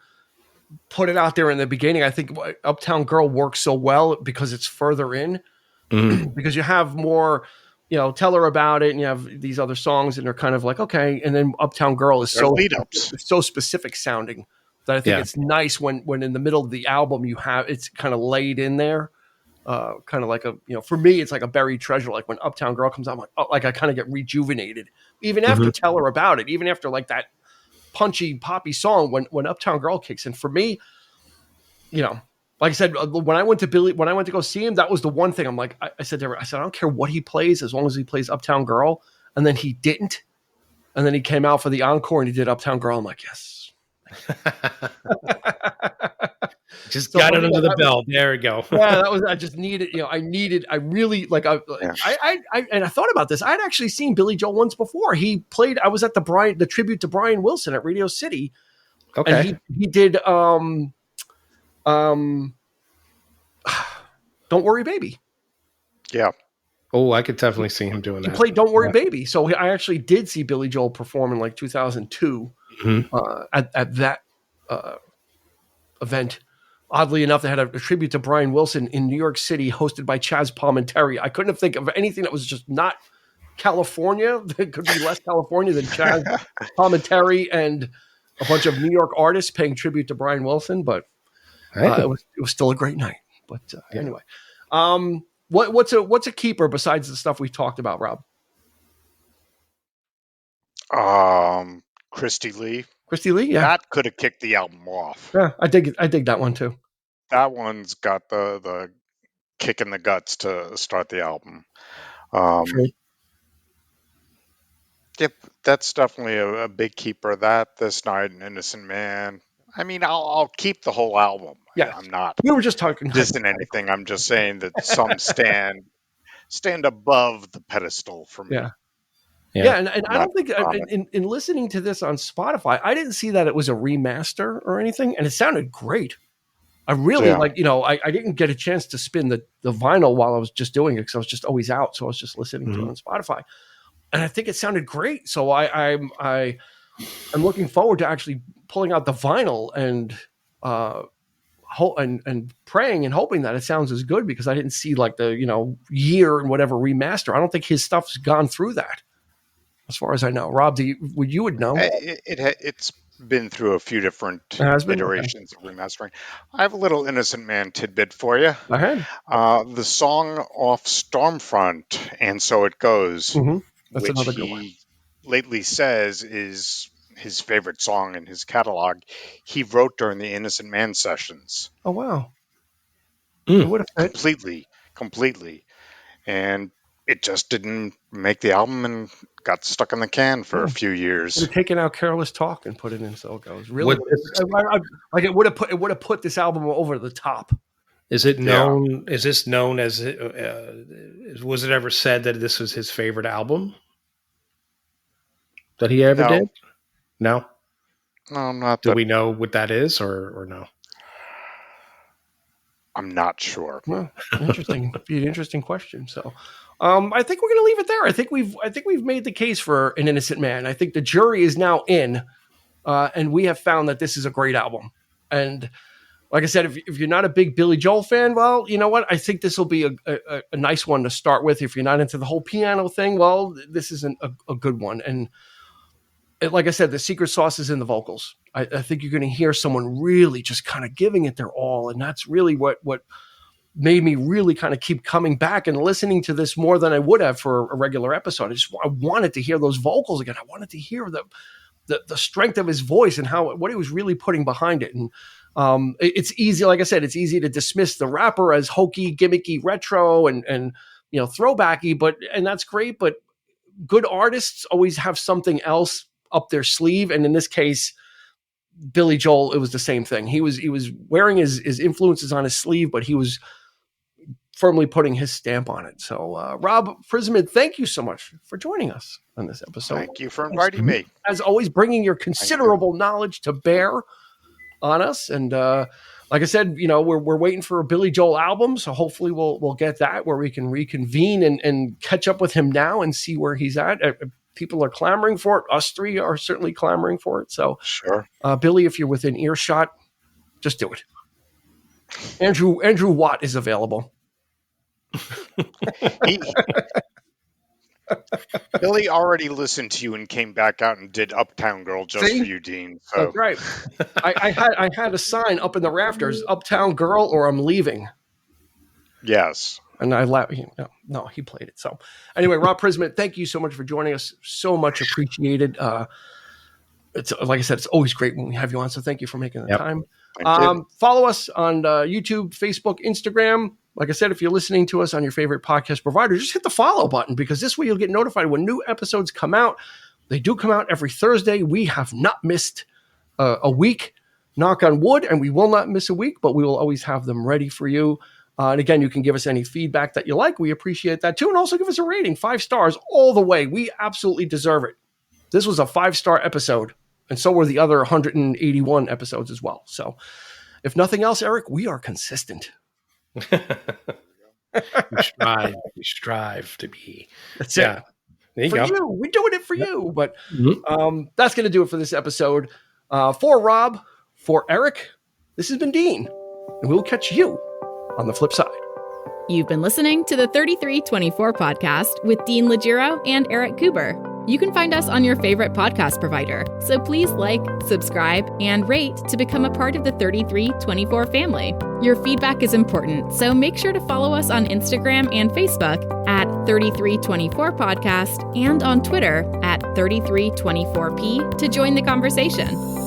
[SPEAKER 1] put it out there in the beginning. I think Uptown Girl works so well because it's further in, because you have more, Tell Her About It, and you have these other songs, and they're kind of like, okay. And then Uptown Girl is so specific sounding that I think it's nice when in the middle of the album it's kind of laid in there, kind of like for me, it's like a buried treasure. Like when Uptown Girl comes out, I'm like, oh, like I kind of get rejuvenated even after Tell Her About It, even after like that punchy poppy song. When Uptown Girl kicks in, for me, like I said, when I went to go see him, that was the one thing I'm like, I said to her, I don't care what he plays as long as he plays Uptown Girl. And then he didn't. And then he came out for the encore and he did Uptown Girl. I'm like, yes.
[SPEAKER 3] Just got it under the belt. There we go.
[SPEAKER 1] Yeah, I just needed, I really like, and I thought about this. I'd actually seen Billy Joel once before. He played, I was at the tribute to Brian Wilson at Radio City.
[SPEAKER 3] Okay.
[SPEAKER 1] And he did, Don't Worry Baby.
[SPEAKER 4] Yeah.
[SPEAKER 3] Oh, I could definitely see him doing that.
[SPEAKER 1] He played Don't Worry Baby. So I actually did see Billy Joel perform in like 2002 at that event. Oddly enough, they had a tribute to Brian Wilson in New York City hosted by Chaz Palminteri. I couldn't think of anything that was just not California. That could be less California than Chaz Palminteri and a bunch of New York artists paying tribute to Brian Wilson, but it was still a great night. But anyway, what's a keeper besides the stuff we talked about, Rob?
[SPEAKER 4] Christy Lee.
[SPEAKER 1] Christy Lee, yeah,
[SPEAKER 4] that could have kicked the album off.
[SPEAKER 1] Yeah, I dig that one too.
[SPEAKER 4] That one's got the kick in the guts to start the album. Yep, that's definitely a big keeper. That, This Night, and Innocent Man. I mean, I'll keep the whole album.
[SPEAKER 1] Yeah,
[SPEAKER 4] I'm not.
[SPEAKER 1] We were just talking
[SPEAKER 4] dissing anything. I'm just saying that some stand above the pedestal for me.
[SPEAKER 1] Yeah, and I don't think in listening to this on Spotify, I didn't see that it was a remaster or anything, and it sounded great. I really I didn't get a chance to spin the vinyl while I was just doing it because I was just always out, so I was just listening to it on Spotify, and I think it sounded great. So I'm looking forward to actually pulling out the vinyl and praying and hoping that it sounds as good, because I didn't see like the year and whatever remaster. I don't think his stuff's gone through that, as far as I know. Rob, you would know?
[SPEAKER 4] It's been through a few different iterations of remastering. I have a little Innocent Man tidbit for you.
[SPEAKER 1] Go ahead.
[SPEAKER 4] The song off Stormfront, And So It Goes,
[SPEAKER 1] That's
[SPEAKER 4] which
[SPEAKER 1] another good one.
[SPEAKER 4] He lately says is his favorite song in his catalog, he wrote during the Innocent Man sessions.
[SPEAKER 1] Oh, wow.
[SPEAKER 4] Completely. And it just didn't make the album and got stuck in the can for a few years.
[SPEAKER 1] They're taking out Careless Talk and put it in So It Goes. Really, it would have put this album over the top.
[SPEAKER 3] Is it known? Is this known as? Was it ever said that this was his favorite album that he ever did? No,
[SPEAKER 4] not.
[SPEAKER 3] Do we know what that is, or no?
[SPEAKER 4] I'm not sure.
[SPEAKER 1] Well, interesting. Be an interesting question. So, I think we're going to leave it there. I think we've made the case for An Innocent Man. I think the jury is now in, and we have found that this is a great album. And like I said, if you're not a big Billy Joel fan, well, you know what? I think this will be a nice one to start with. If you're not into the whole piano thing, well, this isn't a good one. And like I said, the secret sauce is in the vocals. I think you're going to hear someone really just kind of giving it their all. And that's really what made me really kind of keep coming back and listening to this more than I would have for a regular episode. I wanted to hear those vocals again. I wanted to hear the strength of his voice and what he was really putting behind it. And it's easy, like I said, it's easy to dismiss the rapper as hokey, gimmicky, retro, and throwbacky, and that's great. But good artists always have something else up their sleeve, and in this case, Billy Joel, it was the same thing. He was wearing his influences on his sleeve, but he was firmly putting his stamp on it. So, Rob Prisament, thank you so much for joining us on this episode.
[SPEAKER 4] Thank you for inviting me.
[SPEAKER 1] As always, bringing your considerable knowledge to bear on us. And like I said, we're waiting for a Billy Joel album, so hopefully we'll get that where we can reconvene and catch up with him now and see where he's at. People are clamoring for it. Us three are certainly clamoring for it. So,
[SPEAKER 4] sure,
[SPEAKER 1] Billy, if you're within earshot, just do it. Andrew Watt is available.
[SPEAKER 4] Billy already listened to you and came back out and did Uptown Girl just for you, Dean. So.
[SPEAKER 1] That's right. I had a sign up in the rafters, Uptown Girl or I'm leaving.
[SPEAKER 4] Yes.
[SPEAKER 1] And I laughed. No, he played it. So anyway, Rob Prisament, thank you so much for joining us. So much appreciated. It's like I said, it's always great when we have you on. So thank you for making the time. Follow us on YouTube, Facebook, Instagram. Like I said, if you're listening to us on your favorite podcast provider, just hit the follow button because this way you'll get notified when new episodes come out. They do come out every Thursday. We have not missed a week, knock on wood, and we will not miss a week, but we will always have them ready for you. And again, you can give us any feedback that you like. We appreciate that too. And also give us a rating, 5 stars all the way. We absolutely deserve it. This was a 5-star episode, and so were the other 181 episodes as well. So if nothing else, Eric, we are consistent.
[SPEAKER 3] We strive to be.
[SPEAKER 1] That's it. There you go. You. We're doing it for you. But that's going to do it for this episode. For Rob, for Eric, this has been Dean. And we'll catch you on the flip side.
[SPEAKER 2] You've been listening to the 3324 podcast with Dean Legiro and Eric Kuber. You can find us on your favorite podcast provider, so please like, subscribe, and rate to become a part of the 3324 family. Your feedback is important, so make sure to follow us on Instagram and Facebook at 3324 podcast and on Twitter at 3324p to join the conversation.